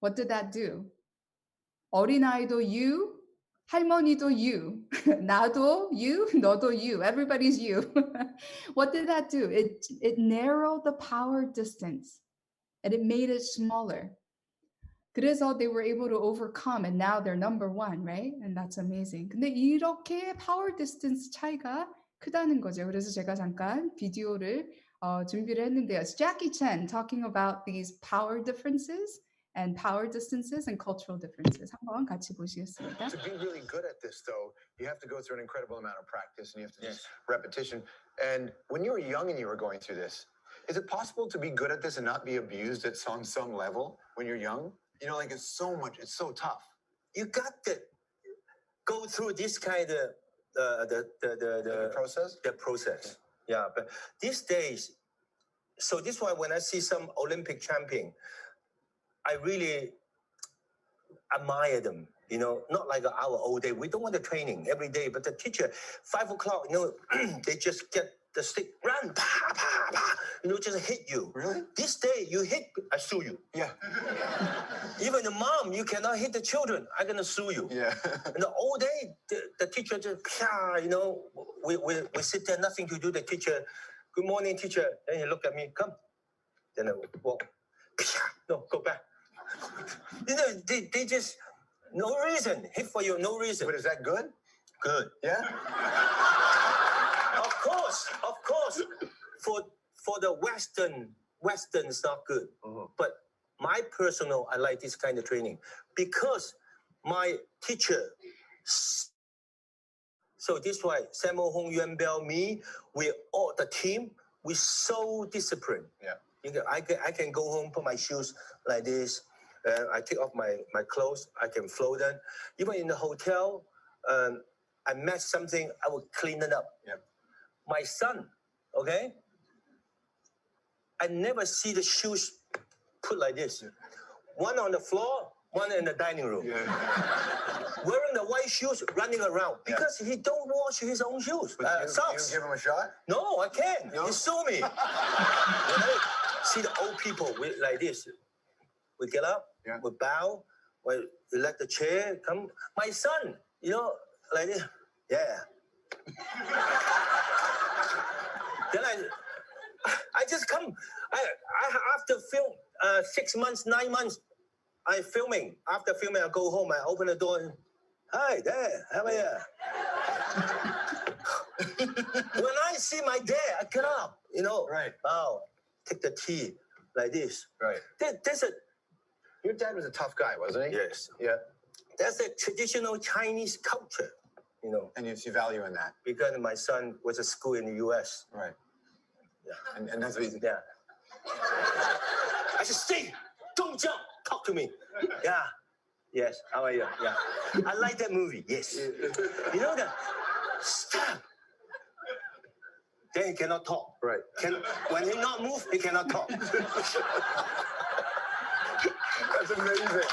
B: What did that do? 어린아이도 you, 할머니도 you, 나도 you, 너도 you, everybody's you. What did that do? It narrowed the power distance and it made it smaller. 그래서 they were able to overcome and now they're number one, right? And that's amazing. 근데 이렇게 power distance 차이가 크다는 거죠. 그래서 제가 잠깐 비디오를 준비를 했는데요. It's Jackie Chan talking about these power differences and power distances and cultural differences. 한번 같이 보시겠습니다.
C: To be really good at this, though, you have to go through an incredible amount of practice and you have to do repetition. And when you were young and you were going through this, is it possible to be good at this and not be abused at some level when you're young? You know, like it's so tough.
D: You got to go through this kind of
C: The process?
D: the process. Yeah, but these days, so this is why when I see some Olympic champion, I really admire them. You know, not like our old day. We don't want the training every day, but the teacher, 5 o'clock, you know, they just get the stick, run, pa, pa, pa, you know, just hit you.
C: Really?
D: This day, you hit, I sue you.
C: Yeah.
D: Even the mom, you cannot hit the children. I'm gonna sue you.
C: Yeah.
D: In the old day, the teacher just, you know, we sit there, nothing to do. The teacher, good morning, teacher. Then he look at me, come. Then I walk, no, go back. You know, they just, no reason, hit for you, no reason.
C: But is that good?
D: Good.
C: Yeah?
D: Of course, for the Western is not good.
C: Mhm.
D: But my personal, I like this kind of training because my teacher. So this is why Samuel Hong, Yuan Bell, me, we all the team, we so disciplined.
C: Yeah.
D: I can go home, put my shoes like this. I take off my clothes. I can flow them. Even in the hotel, I mess something, I will clean it up.
C: Yeah.
D: My son, okay? I never see the shoes put like this. One on the floor, one in the dining room.
C: Yeah.
D: Wearing the white shoes, running around because he don't wash his own shoes,
C: But you
D: socks.
C: give him a shot?
D: No, I can't.
C: No?
D: You sue me. When I see the old people like this, we get up,
C: Yeah.
D: we bow, we let the chair come. My son, you know, like this. Yeah. Then I just come. I after film 6 months, 9 months, I filming. After filming, I go home. I open the door. And, hi, Dad. How are you? When I see my dad, I get up. You know.
C: Right.
D: Bow. Take the tea like this.
C: Right.
D: There's a
C: Your dad was a tough guy, wasn't he?
D: yes.
C: Yeah.
D: That's a traditional Chinese culture. You know,
C: And you see value in that.
D: because my son was at school in the U.S.
C: Right.
D: Yeah.
C: And that's what he's,
D: Yeah. I said, stay, don't jump, talk to me. Yeah. Yes. How are you? Yeah. I like that movie. Yes. You know that? Stop. Then he cannot talk.
C: right.
D: When he not move, he cannot talk.
C: That's amazing.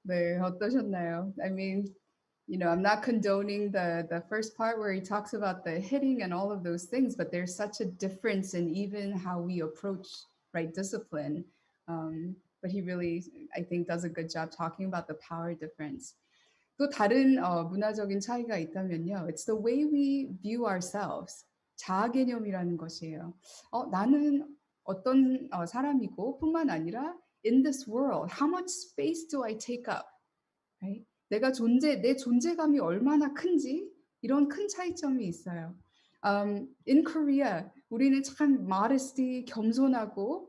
B: 네, 어떠셨나요? I mean, you know, I'm not condoning the first part where he talks about the hitting and all of those things, but there's such a difference in even how we approach, right, discipline. But he really, I think, does a good job talking about the power difference. 또 다른 문화적인 차이가 있다면요. It's the way we view ourselves. 자아 개념이라는 것이에요. 나는 어떤 사람이고 뿐만 아니라 in this world, how much space do I take up? Right? 내 존재감이 얼마나 큰지 이런 큰 차이점이 있어요. In Korea, 우리는 참 modesty, 겸손하고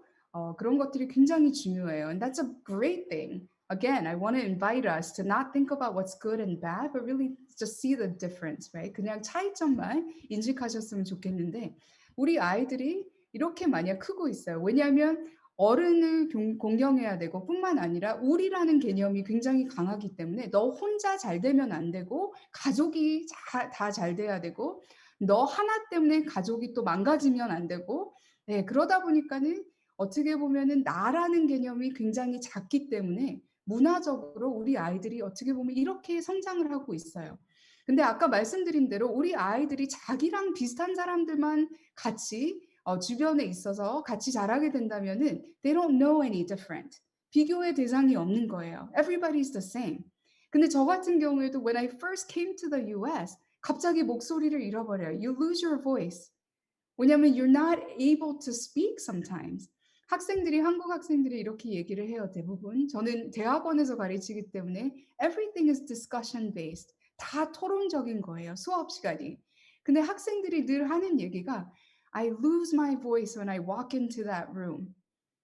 B: 그런 것들이 굉장히 중요해요. And that's a great thing. Again, I want to invite us to not think about what's good and bad, but really just see the difference, right? 그냥 차이점만 인식하셨으면 좋겠는데 우리 아이들이 이렇게 만약 크고 있어요. 왜냐하면 어른을 공경해야 되고 뿐만 아니라 우리라는 개념이 굉장히 강하기 때문에 너 혼자 잘 되면 안 되고 가족이 다 잘 돼야 되고 너 하나 때문에 가족이 또 망가지면 안 되고 네, 그러다 보니까는 어떻게 보면은 나라는 개념이 굉장히 작기 때문에 문화적으로 우리 아이들이 어떻게 보면 이렇게 성장을 하고 있어요. 근데 아까 말씀드린 대로 우리 아이들이 자기랑 비슷한 사람들만 같이 주변에 있어서 같이 자라게 된다면은 they don't know any different. 비교의 대상이 없는 거예요. Everybody's the same. 근데 저 같은 경우에도 when I first came to the US 갑자기 목소리를 잃어버려요. You lose your voice. 왜냐면 you're not able to speak sometimes. 학생들이 한국 학생들이 이렇게 얘기를 해요. 대부분. 저는 대학원에서 가르치기 때문에 everything is discussion based. 다 토론적인 거예요. 수업 시간이. 근데 학생들이 늘 하는 얘기가 I lose my voice when I walk into that room.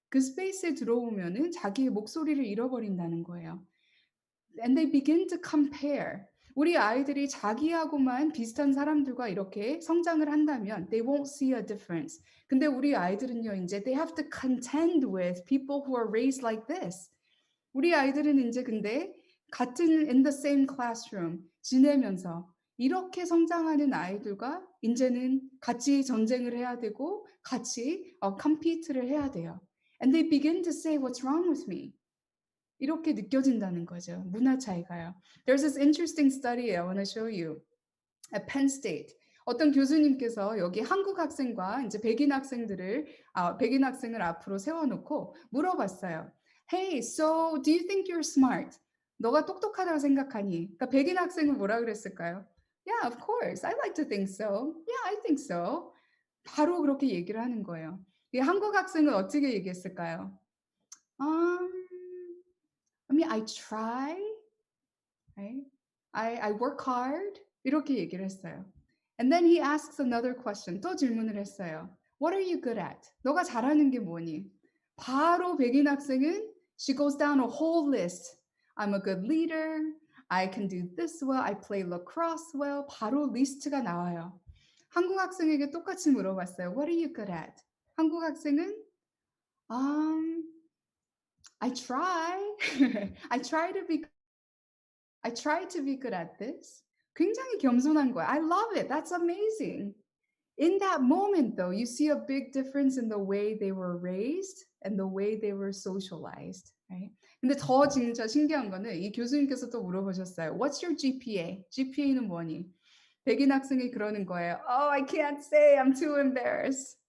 B: 그 스페이스에 들어오면은 자기의 목소리를 잃어버린다는 거예요. And they begin to compare. 우리 아이들이 자기하고만 비슷한 사람들과 이렇게 성장을 한다면 they won't see a difference. 근데 우리 아이들은요, 이제 they have to contend with people who are raised like this. 우리 아이들은 이제 근데 같은 in the same classroom 지내면서 이렇게 성장하는 아이들과 이제는 같이 전쟁을 해야 되고 같이 compete를 해야 돼요. And they begin to say, what's wrong with me? 이렇게 느껴진다는 거죠. 문화 차이가요. There's this interesting study I want to show you. At Penn State. 어떤 교수님께서 여기 한국 학생과 이제 백인 학생을 앞으로 세워놓고 물어봤어요. Hey, so do you think you're smart? 너가 똑똑하다고 생각하니? 그러니까 백인 학생은 뭐라 그랬을까요? Yeah, of course. I like to think so. Yeah, I think so. 바로 그렇게 얘기를 하는 거예요. 이 한국 학생은 어떻게 얘기했을까요? I mean, I try, right? I work hard. 이렇게 얘기를 했어요. And then he asks another question. 또 질문을 했어요. What are you good at? 너가 잘하는 게 뭐니? 바로 백인 학생은 she goes down a whole list. I'm a good leader. I can do this well. I play lacrosse well. 바로 리스트가 나와요. 한국 학생에게 똑같이 물어봤어요. What are you good at? 한국 학생은 I try. I try to be good at this. 굉장히 겸손한 거야. I love it. That's amazing. In that moment, though, you see a big difference in the way they were raised and the way they were socialized. Right? 근데 더 진짜 신기한 거는 이 교수님께서 또 물어보셨어요. What's your GPA? GPA는 뭐니? 백인 학생이 그러는 거예요. Oh, I can't say. I'm too embarrassed.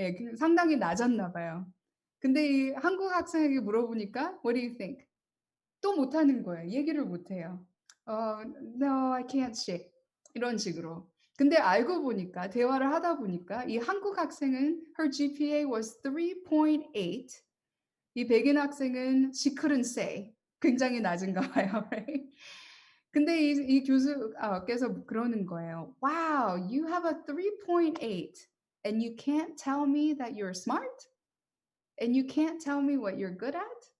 B: 예, 상당히 낮았나 봐요. 근데 이 한국 학생에게 물어보니까 What do you think? 또 못하는 거예요. 얘기를 못해요. No, I can't shake. 이런 식으로. 근데 알고 보니까 대화를 하다 보니까 이 한국 학생은 her GPA was 3.8. 이 백인 학생은 she couldn't say. 굉장히 낮은가 봐요. Right? 근데 이 교수께서 그러는 거예요. Wow, you have a 3.8 and you can't tell me that you're smart? And you can't tell me what you're good at?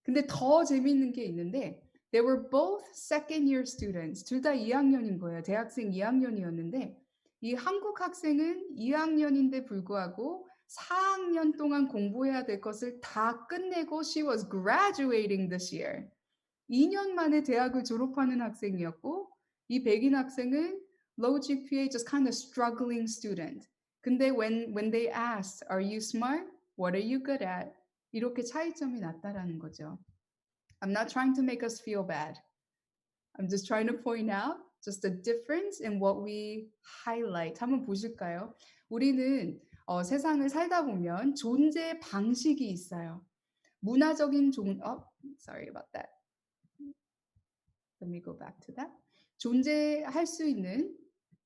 B: 근데 더 재미있는 게 있는데 they were both second year students. 둘 다 2학년인 거예요. 대학생 2학년이었는데 이 한국 학생은 2학년인데 불구하고 4학년 동안 공부해야 될 것을 다 끝내고 she was graduating this year. 2년 만에 대학을 졸업하는 학생이었고 이 백인 학생은 low GPA, just kind of struggling student. 근데 when they asked, are you smart? What are you good at? 이렇게 차이점이 났다라는 거죠. I'm not trying to make us feel bad. I'm just trying to point out just the difference in what we highlight. 한번 보실까요? 우리는 세상을 살다 보면 존재 방식이 있어요. 문화적인 sorry about that. Let me go back to that. 존재할 수 있는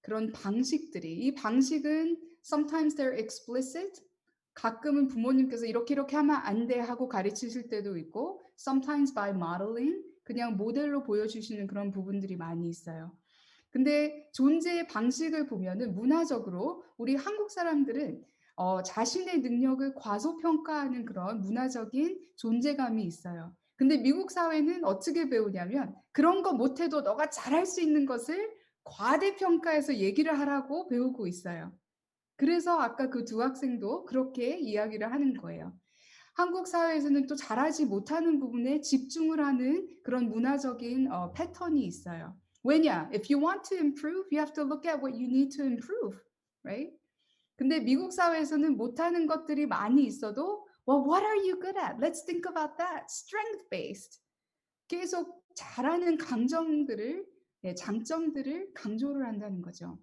B: 그런 방식들이 이 방식은 sometimes they're explicit. 가끔은 부모님께서 이렇게 하면 안 돼 하고 가르치실 때도 있고 sometimes by modeling 그냥 모델로 보여주시는 그런 부분들이 많이 있어요. 근데 존재의 방식을 보면은 문화적으로 우리 한국 사람들은 자신의 능력을 과소평가하는 그런 문화적인 존재감이 있어요. 근데 미국 사회는 어떻게 배우냐면 그런 거 못해도 너가 잘할 수 있는 것을 과대평가해서 얘기를 하라고 배우고 있어요. 그래서 아까 그 두 학생도 그렇게 이야기를 하는 거예요. 한국 사회에서는 또 잘하지 못하는 부분에 집중을 하는 그런 문화적인 패턴이 있어요. 왜냐? If you want to improve, you have to look at what you need to improve, right? 근데 미국 사회에서는 못하는 것들이 많이 있어도 Well, what are you good at? Let's think about that. Strength-based. 계속 잘하는 장점들을 강조를 한다는 거죠.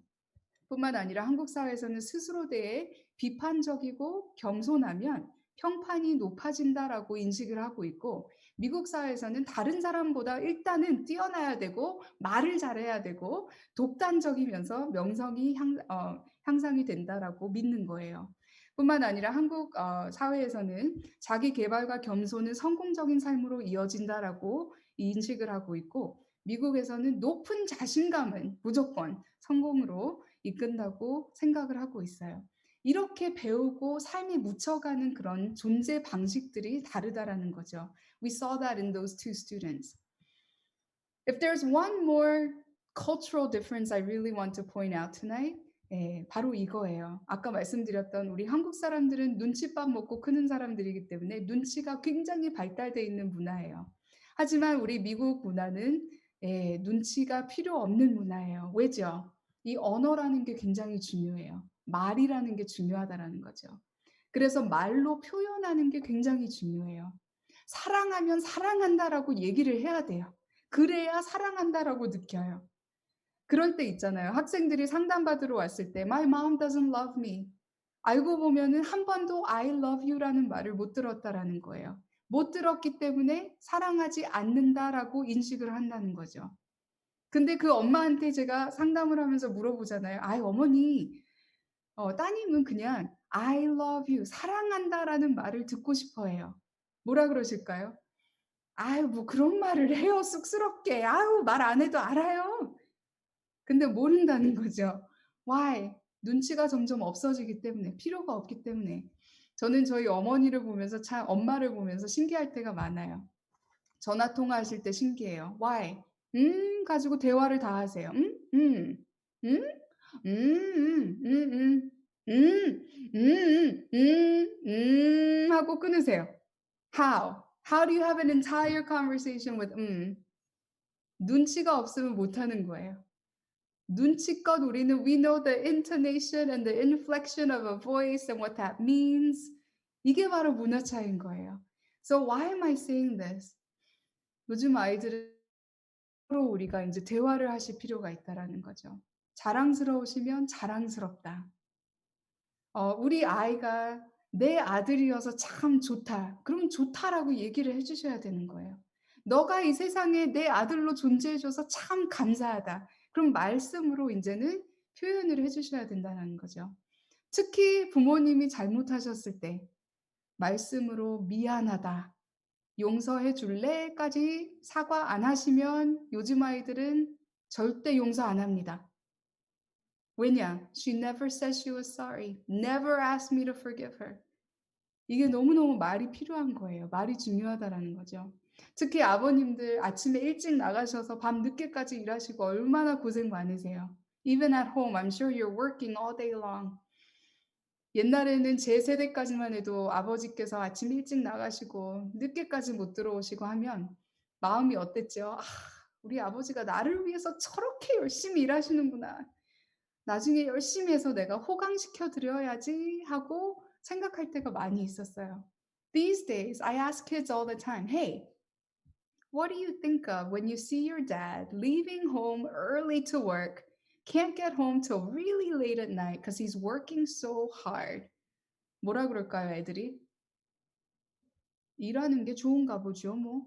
B: 뿐만 아니라 한국 사회에서는 스스로 대해 비판적이고 겸손하면 평판이 높아진다라고 인식을 하고 있고 미국 사회에서는 다른 사람보다 일단은 뛰어나야 되고 말을 잘해야 되고 독단적이면서 명성이 향상이 된다라고 믿는 거예요. 뿐만 아니라 한국 사회에서는 자기 개발과 겸손은 성공적인 삶으로 이어진다라고 인식을 하고 있고 미국에서는 높은 자신감은 무조건 성공으로 이끈다고 생각을 하고 있어요. 이렇게 배우고 삶에 묻혀가는 그런 존재 방식들이 다르다라는 거죠. We saw that in those two students. If there's one more cultural difference I really want to point out tonight, 바로 이거예요. 아까 말씀드렸던 우리 한국 사람들은 눈칫밥 먹고 크는 사람들이기 때문에 눈치가 굉장히 발달되어 있는 문화예요. 하지만 우리 미국 문화는 눈치가 필요 없는 문화예요. 왜죠? 이 언어라는 게 굉장히 중요해요. 말이라는 게 중요하다라는 거죠. 그래서 말로 표현하는 게 굉장히 중요해요. 사랑하면 사랑한다라고 얘기를 해야 돼요. 그래야 사랑한다라고 느껴요. 그럴 때 있잖아요. 학생들이 상담받으러 왔을 때 My mom doesn't love me. 알고 보면은 한 번도 I love you라는 말을 못 들었다라는 거예요. 못 들었기 때문에 사랑하지 않는다라고 인식을 한다는 거죠. 근데 그 엄마한테 제가 상담을 하면서 물어보잖아요. 아이 어머니, 따님은 그냥 I love you, 사랑한다라는 말을 듣고 싶어 해요. 뭐라 그러실까요? 아유, 뭐 그런 말을 해요, 쑥스럽게. 아유, 말 안 해도 알아요. 근데 모른다는 거죠. Why? 눈치가 점점 없어지기 때문에, 필요가 없기 때문에. 저는 저희 어머니를 보면서 참 엄마를 보면서 신기할 때가 많아요. 전화 통화하실 때 신기해요. Why? 가지고 대화를 다 하세요. 하고 끊으세요. How? How do you have an entire conversation with 눈치가 없으면 못하는 거예요. 눈치껏 우리는 we know the intonation and the inflection of a voice and what that means. 이게 바로 문화 차이인 거예요. So why am I saying this? 요즘 아이들은 서로 우리가 이제 대화를 하실 필요가 있다라는 거죠. 자랑스러우시면 자랑스럽다. 우리 아이가 내 아들이어서 참 좋다. 그럼 좋다라고 얘기를 해주셔야 되는 거예요. 너가 이 세상에 내 아들로 존재해줘서 참 감사하다. 그럼 말씀으로 이제는 표현을 해주셔야 된다는 거죠. 특히 부모님이 잘못하셨을 때 말씀으로 미안하다. 용서해 줄래?까지 사과 안 하시면 요즘 아이들은 절대 용서 안 합니다. 왜냐? She never said she was sorry. Never asked me to forgive her. 이게 너무너무 말이 필요한 거예요. 말이 중요하다라는 거죠. 특히 아버님들 아침에 일찍 나가셔서 밤 늦게까지 일하시고 얼마나 고생 많으세요. Even at home, I'm sure you're working all day long. 옛날에는 제 세대까지만 해도 아버지께서 아침 일찍 나가시고 늦게까지 못 들어오시고 하면 마음이 어땠죠? 우리 아버지가 나를 위해서 저렇게 열심히 일하시는구나. 나중에 열심히 해서 내가 호강시켜 드려야지 하고 생각할 때가 많이 있었어요. These days, I ask kids all the time, hey, what do you think of when you see your dad leaving home early to work, can't get home till really late at night because he's working so hard? 뭐라 그럴까요, 애들이? 일하는 게 좋은가 보죠, 뭐.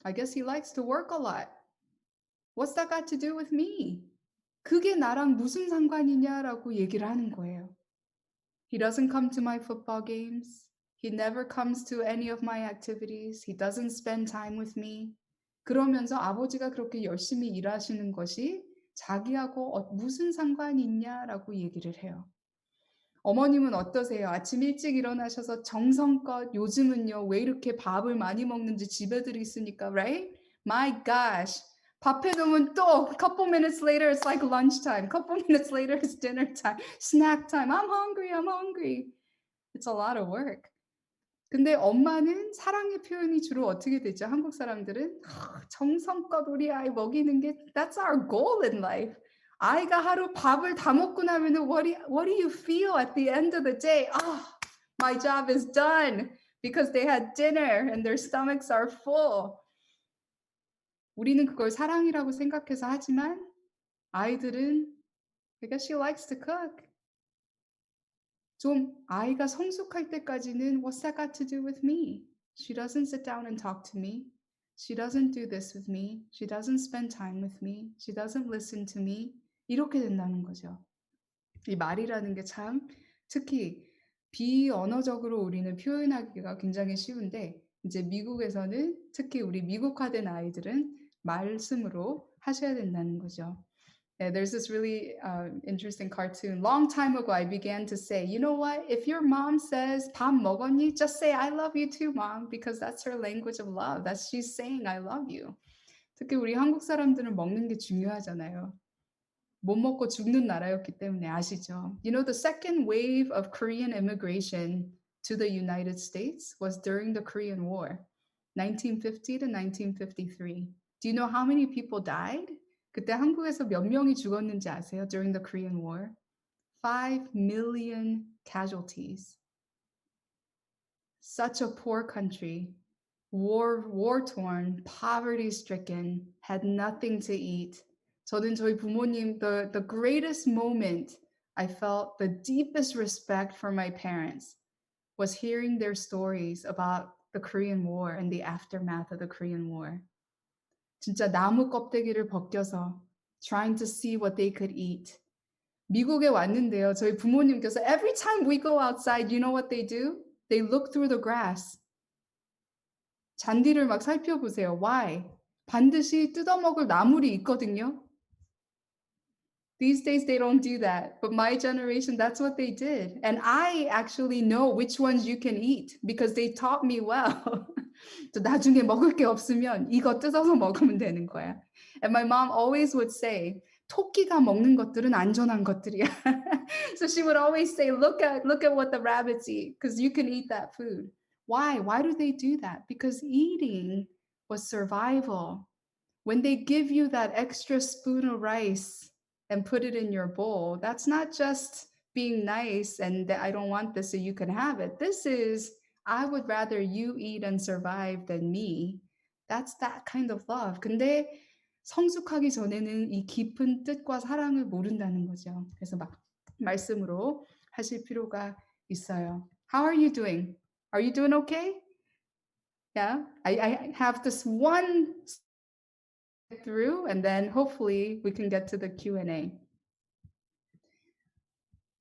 B: I guess he likes to work a lot. What's that got to do with me? 그게 나랑 무슨 상관이냐라고 얘기를 하는 거예요. He doesn't come to my football games. He never comes to any of my activities. He doesn't spend time with me. 그러면서 아버지가 그렇게 열심히 일하시는 것이 자기하고 무슨 상관이 있냐라고 얘기를 해요. 어머님은 어떠세요? 아침 일찍 일어나셔서 정성껏 요즘은요 왜 이렇게 밥을 많이 먹는지 집애들이 있으니까, right? My gosh. 밥 해놓으면 또 couple minutes later it's like lunchtime. Couple minutes later it's dinner time. Snack time. I'm hungry. I'm hungry. It's a lot of work. 근데 엄마는 사랑의 표현이 주로 어떻게 되죠? 한국 사람들은 정성껏 우리 아이 먹이는 게 that's our goal in life. 아이가 하루 밥을 다 먹고 나면 what do you feel at the end of the day? My job is done because they had dinner and their stomachs are full. 우리는 그걸 사랑이라고 생각해서 하지만 아이들은 because she likes to cook. 좀 아이가 성숙할 때까지는 what's that got to do with me? She doesn't sit down and talk to me. She doesn't do this with me. She doesn't spend time with me. She doesn't listen to me. 이렇게 된다는 거죠. 이 말이라는 게 참 특히 비언어적으로 우리는 표현하기가 굉장히 쉬운데 이제 미국에서는 특히 우리 미국화된 아이들은 말씀으로 하셔야 된다는 거죠. Yeah, there's this really interesting cartoon. Long time ago, I began to say, you know what? If your mom says 밥 먹었니? Just say I love you too, mom, because that's her language of love. That's she's saying I love you. 특히 우리 한국 사람들은 먹는 게 중요하잖아요. 못 먹고 죽는 나라였기 때문에 아시죠? You know, the second wave of Korean immigration to the United States was during the Korean War, 1950 to 1953. Do you know how many people died? 그때 한국에서 몇 명이 죽었는지 아세요? During the Korean War? 5 million casualties. Such a poor country, war-torn, poverty-stricken, had nothing to eat. 저는 저희 부모님, the greatest moment I felt the deepest respect for my parents was hearing their stories about the Korean War and the aftermath of the Korean War. 진짜 나무 껍데기를 벗겨서 trying to see what they could eat. 미국에 왔는데요. 저희 부모님께서 every time we go outside, you know what they do? They look through the grass. 잔디를 막 살펴보세요. Why? 반드시 뜯어먹을 나물이 있거든요. These days they don't do that, but my generation, that's what they did. And I actually know which ones you can eat because they taught me well. 또 나중에 먹을 게 없으면 이거 뜯어서 먹으면 되는 거야. And my mom always would say, 토끼가 먹는 것들은 안전한 것들이야. So she would always say, look at what the rabbits eat because you can eat that food. Why? Why do they do that? Because eating was survival. When they give you that extra spoon of rice and put it in your bowl, that's not just being nice and I don't want this so you can have it. This is, I would rather you eat and survive than me. That's that kind of love. 근데 성숙하기 전에는 이 깊은 뜻과 사랑을 모른다는 거죠. 그래서 막 말씀으로 하실 필요가 있어요. How are you doing? Are you doing okay? Yeah, I have this one through and then hopefully we can get to the Q&A.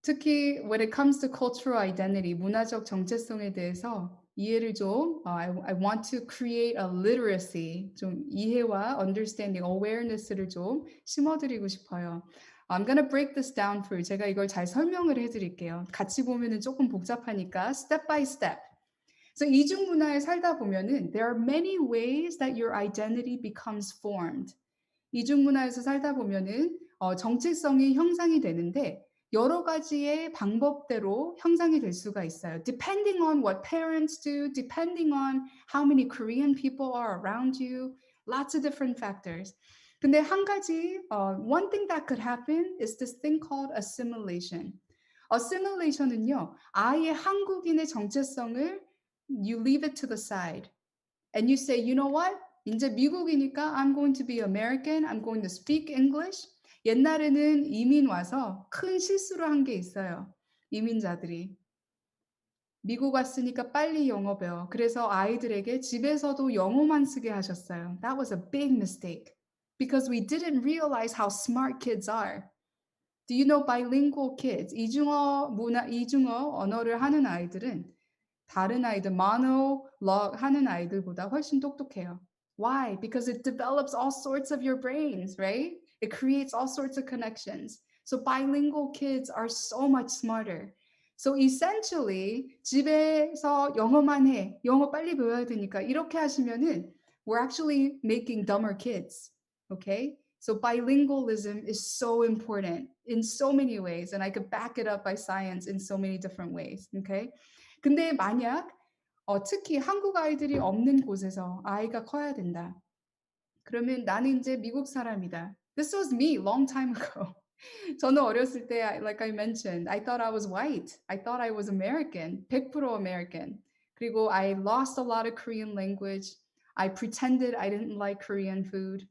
B: 특히 when it comes to cultural identity, 문화적 정체성에 대해서 이해를 좀 I want to create a literacy, 좀 이해와 understanding, awareness를 좀 심어드리고 싶어요. I'm gonna break this down for you. 제가 이걸 잘 설명을 해드릴게요. 같이 보면은 조금 복잡하니까 step by step. So 이중 문화에 살다 보면은 there are many ways that your identity becomes formed. 이중 문화에서 살다 보면은 정체성이 형성이 되는데 여러 가지의 방법대로 형성이 될 수가 있어요. Depending on what parents do, depending on how many Korean people are around you, lots of different factors. 근데 한 가지, one thing that could happen is this thing called assimilation. Assimilation은요, 아예 한국인의 정체성을 you leave it to the side. And you say, you know what? 이제 미국이니까 I'm going to be American, I'm going to speak English. 옛날에는 이민 와서 큰 실수를 한 게 있어요. 이민자들이. 미국 왔으니까 빨리 영어 배워. 그래서 아이들에게 집에서도 영어만 쓰게 하셨어요. That was a big mistake. Because we didn't realize how smart kids are. Do you know bilingual kids? 이중어 언어를 하는 아이들은 다른 아이들, monologue 하는 아이들보다 훨씬 똑똑해요. Why? Because it develops all sorts of your brains, right? It creates all sorts of connections. So bilingual kids are so much smarter. So essentially, 집에서 영어만 해. 영어 빨리 배워야 되니까 이렇게 하시면은 we're actually making dumber kids, okay? So bilingualism is so important in so many ways, and I could back it up by science in so many different ways, okay? 근데 만약 특히 한국 아이들이 없는 곳에서 아이가 커야 된다. 그러면 나는 이제 미국 사람이다. This was me long time ago. 저는 어렸을 때, like I mentioned, I thought I was white. I thought I was American, 100% American. 그리고 I lost a lot of Korean language. I pretended I didn't like Korean food,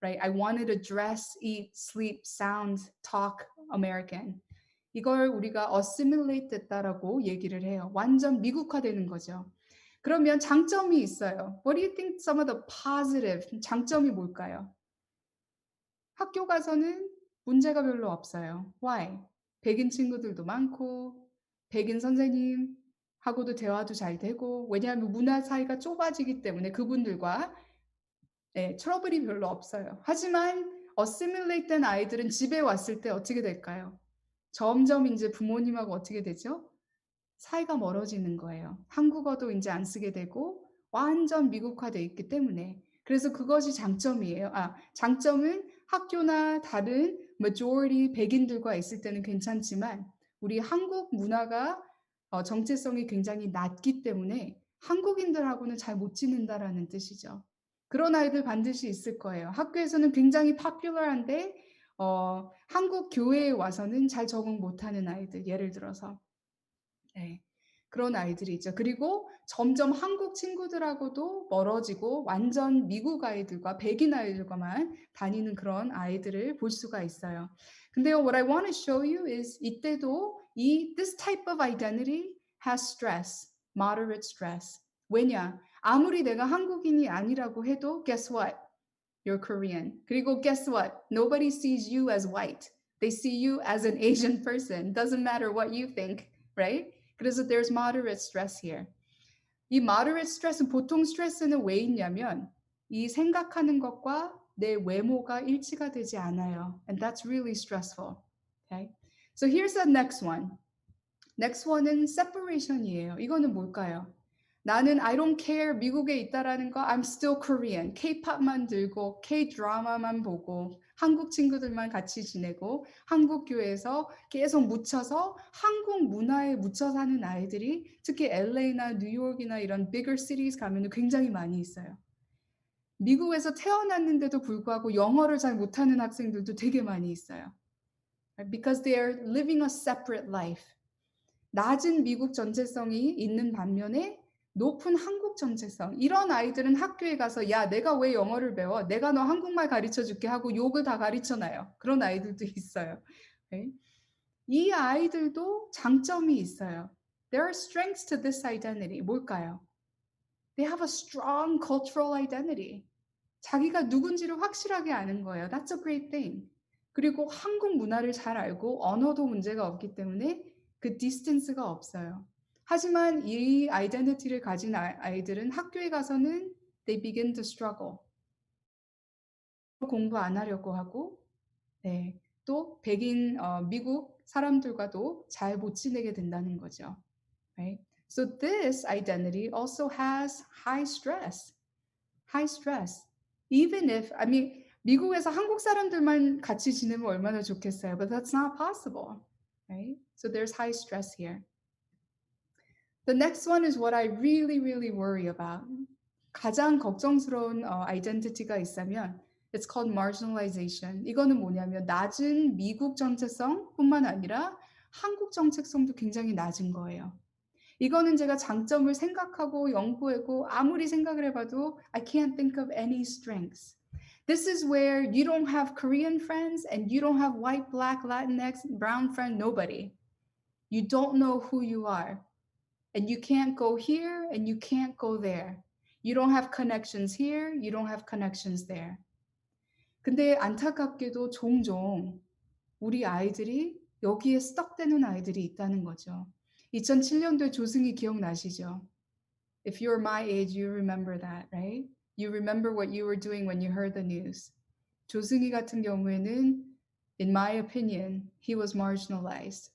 B: right? I wanted to dress, eat, sleep, sound, talk American. 이걸 우리가 assimilate 됐다라고 얘기를 해요. 완전 미국화되는 거죠. 그러면 장점이 있어요. What do you think some of the positive 장점이 뭘까요? 학교 가서는 문제가 별로 없어요. Why? 백인 친구들도 많고 백인 선생님하고도 대화도 잘 되고, 왜냐하면 문화 사이가 좁아지기 때문에 그분들과 트러블이 별로 없어요. 하지만 어시뮬레이트 된 아이들은 집에 왔을 때 어떻게 될까요? 점점 이제 부모님하고 어떻게 되죠? 사이가 멀어지는 거예요. 한국어도 이제 안 쓰게 되고 완전 미국화돼 있기 때문에. 그래서 그것이 장점이에요. 장점은 학교나 다른 majority 백인들과 있을 때는 괜찮지만 우리 한국 문화가 정체성이 굉장히 낮기 때문에 한국인들하고는 잘 못 지낸다라는 뜻이죠. 그런 아이들 반드시 있을 거예요. 학교에서는 굉장히 popular한데 한국 교회에 와서는 잘 적응 못하는 아이들, 예를 들어서. 네, 그런 아이들이 있죠. 그리고 점점 한국 친구들하고도 멀어지고 완전 미국 아이들과 백인 아이들과만 다니는 그런 아이들을 볼 수가 있어요. 근데요, what I want to show you is 이때도 this type of identity has stress, moderate stress. 왜냐? 아무리 내가 한국인이 아니라고 해도 guess what? You're Korean. 그리고 guess what? Nobody sees you as white. They see you as an Asian person. Doesn't matter what you think, right? 그래서 there's moderate stress here. 이 moderate stress는 보통 스트레스는 왜 있냐면 이 생각하는 것과 내 외모가 일치가 되지 않아요. And that's really stressful. Okay? So here's the next one. Next one은 separation이에요. 이거는 뭘까요? 나는 I don't care 미국에 있다라는 거 I'm still Korean. K-팝만 들고 K-드라마만 보고 한국 친구들만 같이 지내고 한국 교회에서 계속 묻혀서 한국 문화에 묻혀 사는 아이들이 특히 LA나 뉴욕이나 이런 bigger cities 가면 굉장히 많이 있어요. 미국에서 태어났는데도 불구하고 영어를 잘 못하는 학생들도 되게 많이 있어요. Because they are living a separate life. 낮은 미국 정체성이 있는 반면에 높은 한국 정체성. 이런 아이들은 학교에 가서 야, 내가 왜 영어를 배워? 내가 너 한국말 가르쳐줄게 하고 욕을 다 가르쳐놔요. 그런 아이들도 있어요. Okay? 이 아이들도 장점이 있어요. There are strengths to this identity. 뭘까요? They have a strong cultural identity. 자기가 누군지를 확실하게 아는 거예요. That's a great thing. 그리고 한국 문화를 잘 알고 언어도 문제가 없기 때문에 그 디스턴스가 없어요. 하지만 이 아이덴티티를 가진 아이들은 학교에 가서는 they begin to struggle. 공부 안 하려고 하고 또 백인 미국 사람들과도 잘 못 지내게 된다는 거죠. Right? So this identity also has high stress. High stress. Even if, 미국에서 한국 사람들만 같이 지내면 얼마나 좋겠어요. But that's not possible. Right? So there's high stress here. The next one is what I really, really worry about. 가장 걱정스러운 identity가 있다면 it's called marginalization. 이거는 뭐냐면 낮은 미국 정체성뿐만 아니라 한국 정체성도 굉장히 낮은 거예요. 이거는 제가 장점을 생각하고 연구하고 아무리 생각을 해봐도 I can't think of any strengths. This is where you don't have Korean friends and you don't have white, black, Latinx, brown friend, nobody. You don't know who you are. And you can't go here and you can't go there. You don't have connections here, you don't have connections there. 근데 안타깝게도 종종 우리 아이들이 여기에 스톡되는 아이들이 있다는 거죠. 2007년도에 조승희 기억나시죠? If you're my age, you remember that, right? You remember what you were doing when you heard the news. 조승희 같은 경우에는, in my opinion, he was marginalized.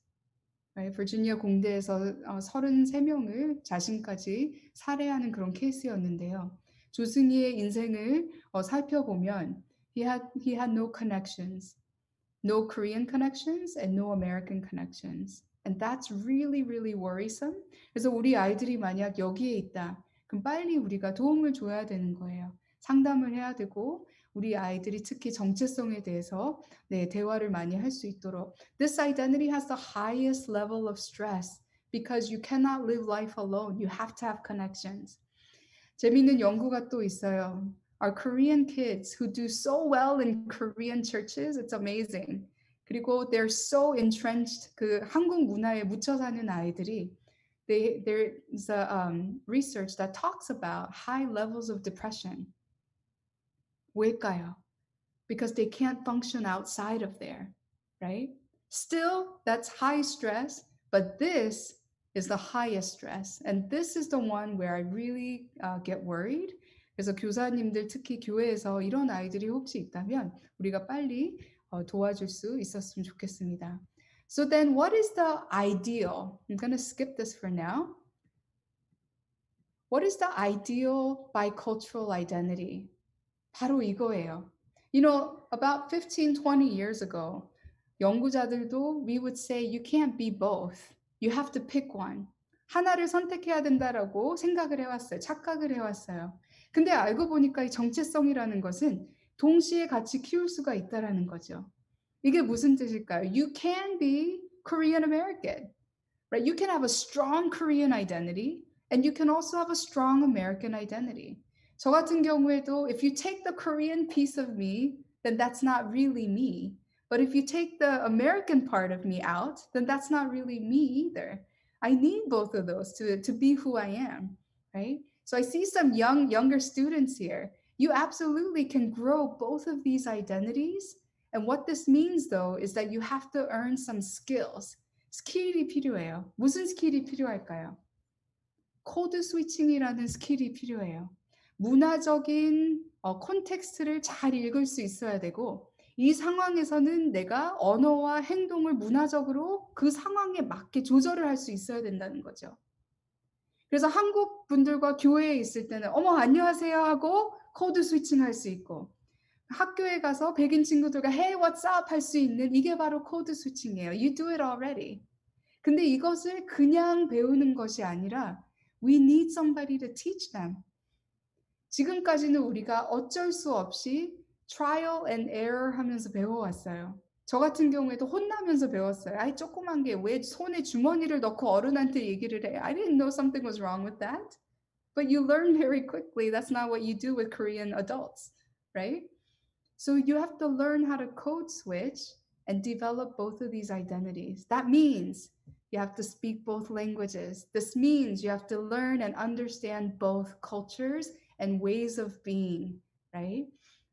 B: Right? 버지니아 공대에서 33명을 자신까지 살해하는 그런 케이스였는데요. 조승희의 인생을 살펴보면 he had no connections. No Korean connections and no American connections. And that's really, really worrisome. 그래서 우리 아이들이 만약 여기에 있다, 그럼 빨리 우리가 도움을 줘야 되는 거예요. 상담을 해야 되고 우리 아이들이 특히 정체성에 대해서 대화를 많이 할 수 있도록. This identity has the highest level of stress because you cannot live life alone. You have to have connections. 재미있는 연구가 또 있어요. Our Korean kids who do so well in Korean churches, it's amazing. 그리고 they're so entrenched, 그 한국 문화에 묻혀 사는 아이들이 there's a research that talks about high levels of depression. 왜일까요? Because they can't function outside of there, right? Still, that's high stress, but this is the highest stress. And this is the one where I really get worried. 그래서 교사님들 특히 교회에서 이런 아이들이 혹시 있다면 우리가 빨리 도와줄 수 있었으면 좋겠습니다. So then what is the ideal? I'm going to skip this for now. What is the ideal bicultural identity? 바로 이거예요. You know, about 15, 20 years ago, 연구자들도 we would say you can't be both. You have to pick one. 하나를 선택해야 된다라고 생각을 해왔어요. 착각을 해왔어요. 근데 알고 보니까 이 정체성이라는 것은 동시에 같이 키울 수가 있다라는 거죠. 이게 무슨 뜻일까요? You can be Korean American, right? You can have a strong Korean identity, and you can also have a strong American identity. 저 같은 경우에도 if you take the Korean piece of me, then that's not really me. But if you take the American part of me out, then that's not really me either. I need both of those to be who I am, right? So I see some younger students here. You absolutely can grow both of these identities. And what this means though is that you have to earn some skills. 스킬이 필요해요. 무슨 스킬이 필요할까요? 코드 스위칭이라는 스킬이 필요해요. 문화적인 콘텍스트를 잘 읽을 수 있어야 되고 이 상황에서는 내가 언어와 행동을 문화적으로 그 상황에 맞게 조절을 할 수 있어야 된다는 거죠. 그래서 한국 분들과 교회에 있을 때는 어머 안녕하세요 하고 코드 스위칭 할 수 있고 학교에 가서 백인 친구들과 Hey, what's up 할 수 있는 이게 바로 코드 스위칭이에요. You do it already. 근데 이것을 그냥 배우는 것이 아니라 we need somebody to teach them. 지금까지는 우리가 어쩔 수 없이 trial and error 하면서 배워왔어요. 저 같은 경우에도 혼나면서 배웠어요. 아이 조그만 게 왜 손에 주머니를 넣고 어른한테 얘기를 해. I didn't know something was wrong with that. But you learn very quickly. That's not what you do with Korean adults, right? So you have to learn how to code switch and develop both of these identities. That means you have to speak both languages. This means you have to learn and understand both cultures and ways of being, right?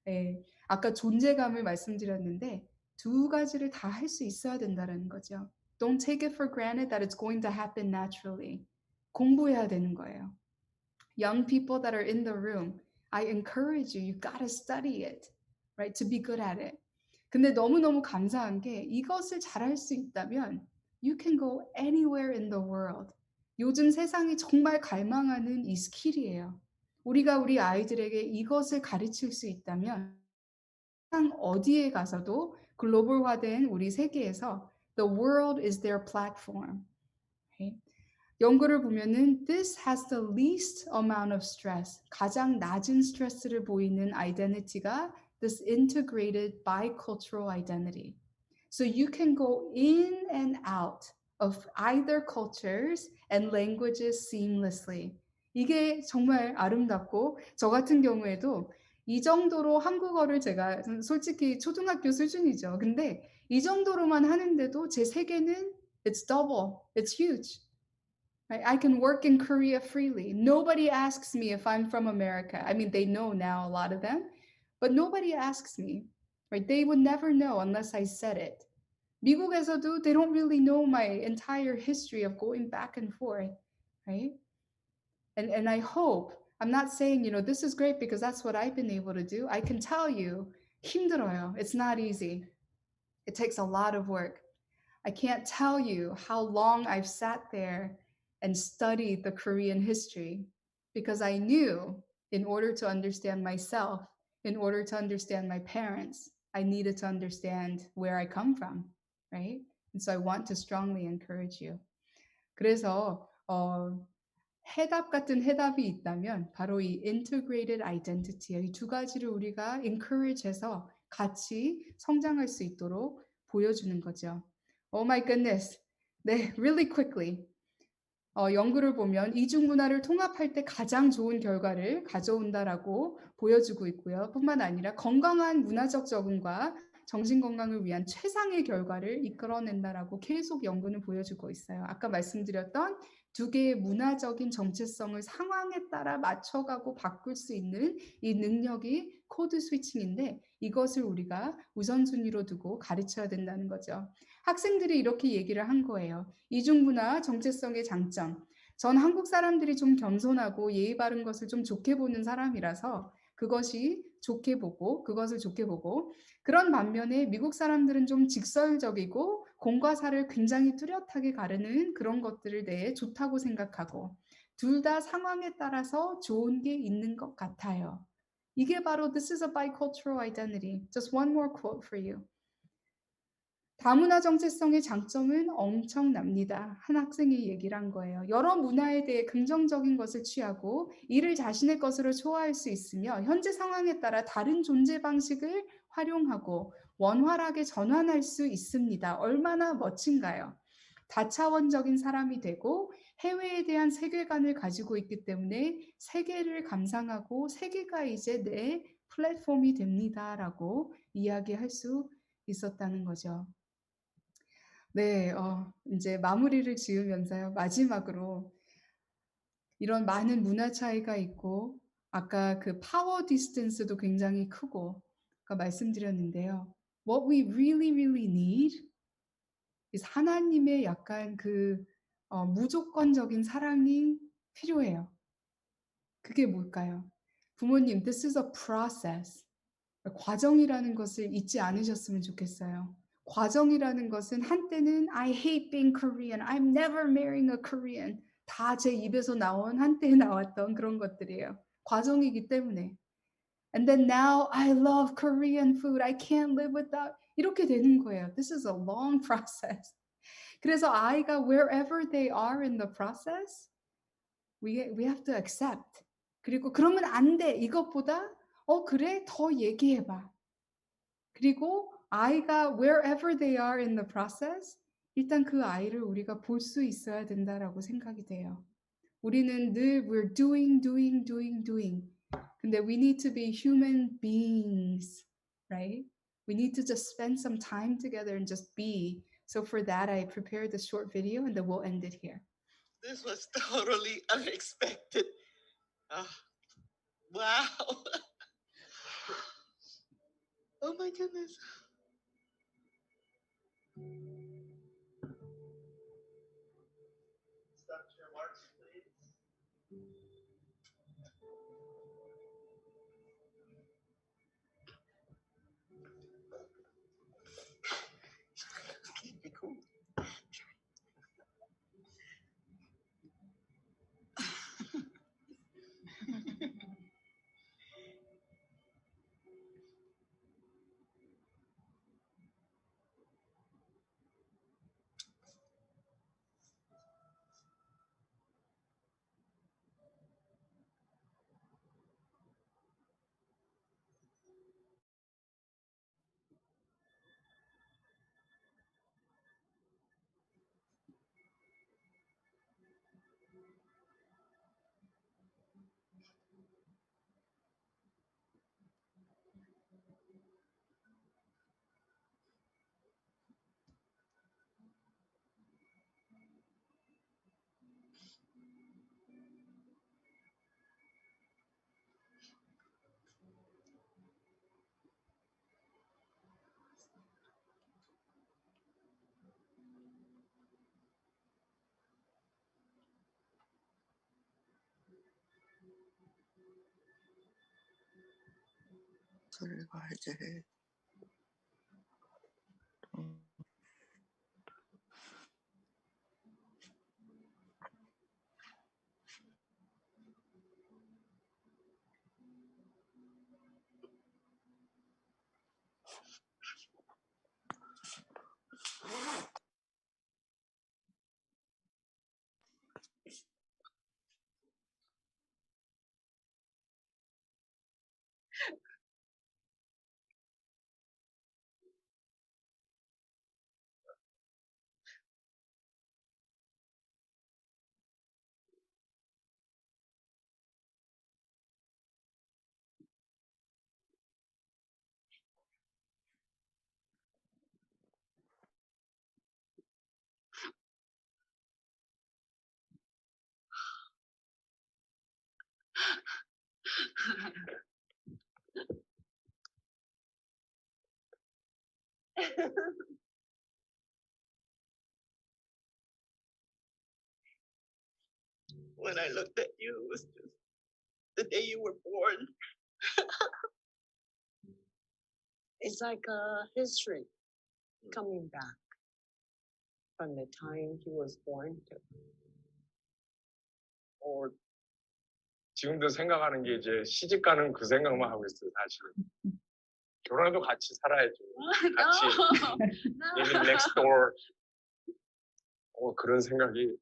B: 네, 아까 존재감을 말씀드렸는데 두 가지를 다 할 수 있어야 된다는 거죠. Don't take it for granted that it's going to happen naturally. 공부해야 되는 거예요. Young people that are in the room, I encourage you, you gotta study it, right? To be good at it. 근데 너무너무 감사한 게 이것을 잘할 수 있다면 you can go anywhere in the world. 요즘 세상이 정말 갈망하는 이 스킬이에요. 우리가 우리 아이들에게 이것을 가르칠 수 있다면 세상 어디에 가서도 글로벌화된 우리 세계에서 the world is their platform. Okay? 연구를 보면은 this has the least amount of stress. 가장 낮은 스트레스를 보이는 아이덴티티가 this integrated bicultural identity. So you can go in and out of either cultures and languages seamlessly. 이게 정말 아름답고 저 같은 경우에도 이 정도로 한국어를 제가 솔직히 초등학교 수준이죠. 근데 이 정도로만 하는데도 제 세계는 it's double, it's huge. Right? I can work in Korea freely. Nobody asks me if I'm from America. I mean, they know now, a lot of them, but nobody asks me. Right? They would never know unless I said it. 미국에서도 they don't really know my entire history of going back and forth, right? And I hope, I'm not saying, you know, this is great because that's what I've been able to do. I can tell you, 힘들어요. It's not easy. It takes a lot of work. I can't tell you how long I've sat there and studied the Korean history because I knew in order to understand myself, in order to understand my parents, I needed to understand where I come from, right? And so I want to strongly encourage you. 그래서 해답 같은 해답이 있다면 바로 이 integrated identity, 이 두 가지를 우리가 encourage해서 같이 성장할 수 있도록 보여주는 거죠. Oh my goodness. 네, really quickly. 연구를 보면 이중 문화를 통합할 때 가장 좋은 결과를 가져온다라고 보여주고 있고요. 뿐만 아니라 건강한 문화적 적응과 정신 건강을 위한 최상의 결과를 이끌어낸다라고 계속 연구는 보여주고 있어요. 아까 말씀드렸던 두 개의 문화적인 정체성을 상황에 따라 맞춰가고 바꿀 수 있는 이 능력이 코드 스위칭인데 이것을 우리가 우선순위로 두고 가르쳐야 된다는 거죠. 학생들이 이렇게 얘기를 한 거예요. 이중문화 정체성의 장점. 전 한국 사람들이 좀 겸손하고 예의 바른 것을 좀 좋게 보는 사람이라서 그것을 좋게 보고 그런 반면에 미국 사람들은 좀 직설적이고 공과 사를 굉장히 뚜렷하게 가르는 그런 것들을 대해 좋다고 생각하고 둘 다 상황에 따라서 좋은 게 있는 것 같아요. 이게 바로 This is a bicultural identity. Just one more quote for you. 다문화 정체성의 장점은 엄청납니다. 한 학생이 얘기를 한 거예요. 여러 문화에 대해 긍정적인 것을 취하고 이를 자신의 것으로 초화할 수 있으며 현재 상황에 따라 다른 존재 방식을 활용하고 원활하게 전환할 수 있습니다. 얼마나 멋진가요? 다차원적인 사람이 되고 해외에 대한 세계관을 가지고 있기 때문에 세계를 감상하고 세계가 이제 내 플랫폼이 됩니다라고 이야기할 수 있었다는 거죠. 네, 이제 마무리를 지으면서요. 마지막으로 이런 많은 문화 차이가 있고 아까 그 파워 디스턴스도 굉장히 크고 아까 말씀드렸는데요. What we really need is 하나님의 약간 그 무조건적인 사랑이 필요해요. 그게 뭘까요? 부모님, this is a process. 과정이라는 것을 잊지 않으셨으면 좋겠어요. 과정이라는 것은 한때는 I hate being Korean, I'm never marrying a Korean. 다 제 입에서 나온 한때에 나왔던 그런 것들이에요. 과정이기 때문에. And then now I love Korean food. I can't live without. 이렇게 되는 거예요. This is a long process. 그래서 아이가 wherever they are in the process, we have to accept. 그리고 그러면 안 돼. 이것보다 그래 더 얘기해봐. 그리고 아이가 wherever they are in the process, 일단 그 아이를 우리가 볼 수 있어야 된다라고 생각이 돼요. 우리는 늘 we're doing. 근데 we need to be human beings, right? We need to just spend some time together and just be. So for that, I prepared the short video and then we'll end it here.
E: This was totally unexpected. Wow. Oh my goodness. Stop your marks, please. Be cool. 소리가 이제 when I looked at you, it was just the day you were born.
F: It's like a history coming back from the time he was born to.
G: 지금도 생각하는 게 이제 시집 가는 그 생각만 하고 있어요, 사실은. 결혼해도 같이 살아야죠. 같이 living next door. 그런 생각이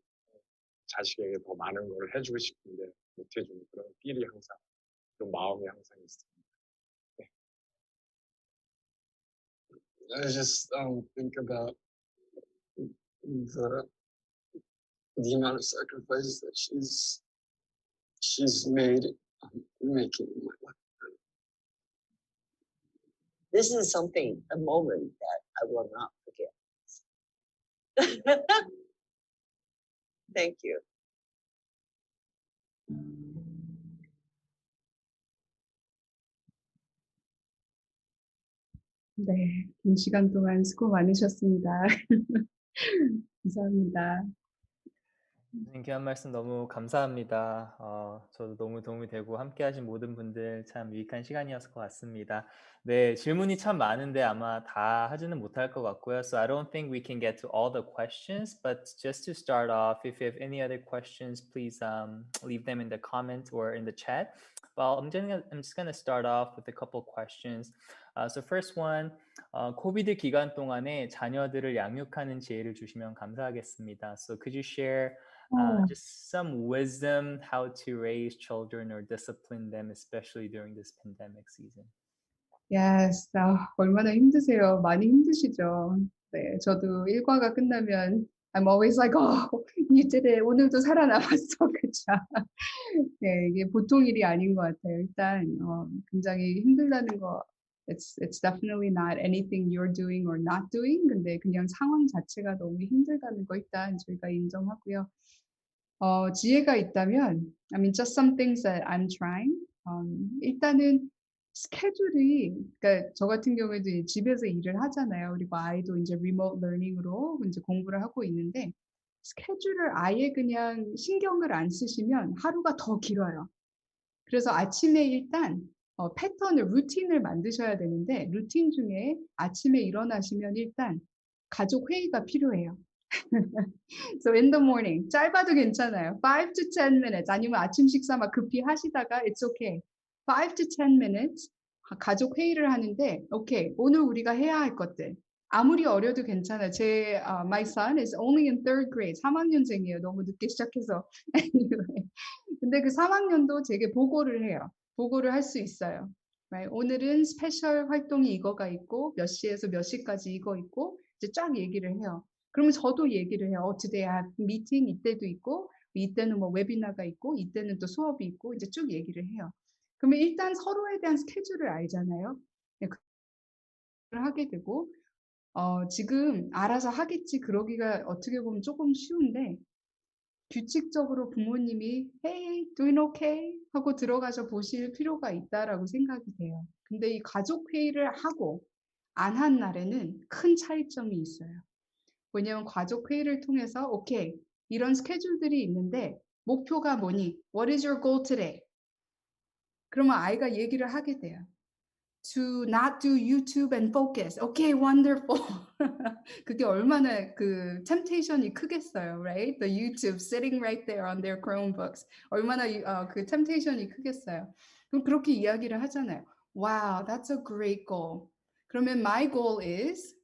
G: 자식에게 더 많은 걸 해주고 싶은데 못 해주는 그런 삘이 항상, 그런 마음이 항상 있습니다. 네. I just think about the amount of sacrifices that she's made making my life.
F: This is something, a moment that I will not forget. Thank you.
B: 네, 긴 시간 동안 수고 많으셨습니다. 감사합니다.
A: 선생님 귀한 말씀 너무 감사합니다. 저도 너무 도움이 되고 함께하신 모든 분들 참 유익한 시간이었을 것 같습니다. 네, 질문이 참 많은데 아마 다 하지는 못할 것 같고요. So I don't think we can get to all the questions, but just to start off, if you have any other questions, please leave them in the comment or in the chat. Well, I'm just gonna start off with a couple questions. So first one, 코비드 기간 동안에 자녀들을 양육하는 지혜를 주시면 감사하겠습니다. So could you share just some wisdom how to raise children or discipline them, especially during this pandemic season?
B: Yes, 얼마나 힘드세요. 많이 힘드시죠. 네, 저도 일과가 끝나면 I'm always like, you did it. 오늘도 살아남았어. 그쵸? 네, 이게 보통 일이 아닌 것 같아요. 일단 굉장히 힘들다는 거 it's definitely not anything you're doing or not doing. 근데 그냥 상황 자체가 너무 힘들다는 거 일단 저희가 인정하고요. 지혜가 있다면, I mean, just some things that I'm trying. 일단은 스케줄이, 그러니까 저 같은 경우에도 이제 집에서 일을 하잖아요. 그리고 아이도 이제 remote learning으로 이제 공부를 하고 있는데, 스케줄을 아예 그냥 신경을 안 쓰시면 하루가 더 길어요. 그래서 아침에 일단 패턴을, 루틴을 만드셔야 되는데, 루틴 중에 아침에 일어나시면 일단 가족 회의가 필요해요. So in the morning, 짧아도 괜찮아요. 5 to 10 minutes, 아니면 아침 식사 막 급히 하시다가 it's okay. 5 to 10 minutes 가족 회의를 하는데, okay, 오늘 우리가 해야 할 것들. 아무리 어려도 괜찮아요. 제 my son is only in 3rd grade, 3학년생이에요. 너무 늦게 시작해서. Anyway. 근데 그 3학년도 제게 보고를 해요. 보고를 할 수 있어요. Right? 오늘은 스페셜 활동이 이거가 있고 몇 시에서 몇 시까지 이거 있고 이제 쫙 얘기를 해요. 그러면 저도 얘기를 해요. today I have meeting 이때도 있고 이때는 뭐 웨비나가 있고 이때는 또 수업이 있고 이제 쭉 얘기를 해요. 그러면 일단 서로에 대한 스케줄을 알잖아요. 네, 그걸 하게 되고 지금 알아서 하겠지 그러기가 어떻게 보면 조금 쉬운데 규칙적으로 부모님이 Hey, doing okay? 하고 들어가서 보실 필요가 있다라고 생각이 돼요. 근데 이 가족 회의를 하고 안 한 날에는 큰 차이점이 있어요. 왜냐면 가족 회의를 통해서 오케이, 이런 스케줄들이 있는데 목표가 뭐니? What is your goal today? 그러면 아이가 얘기를 하게 돼요. To not do YouTube and focus. Okay, wonderful. 그게 얼마나 그 temptation이 크겠어요, right? The YouTube sitting right there on their Chromebooks. 얼마나 그 temptation이 크겠어요. 그럼 그렇게 이야기를 하잖아요. Wow, that's a great goal. 그러면 my goal is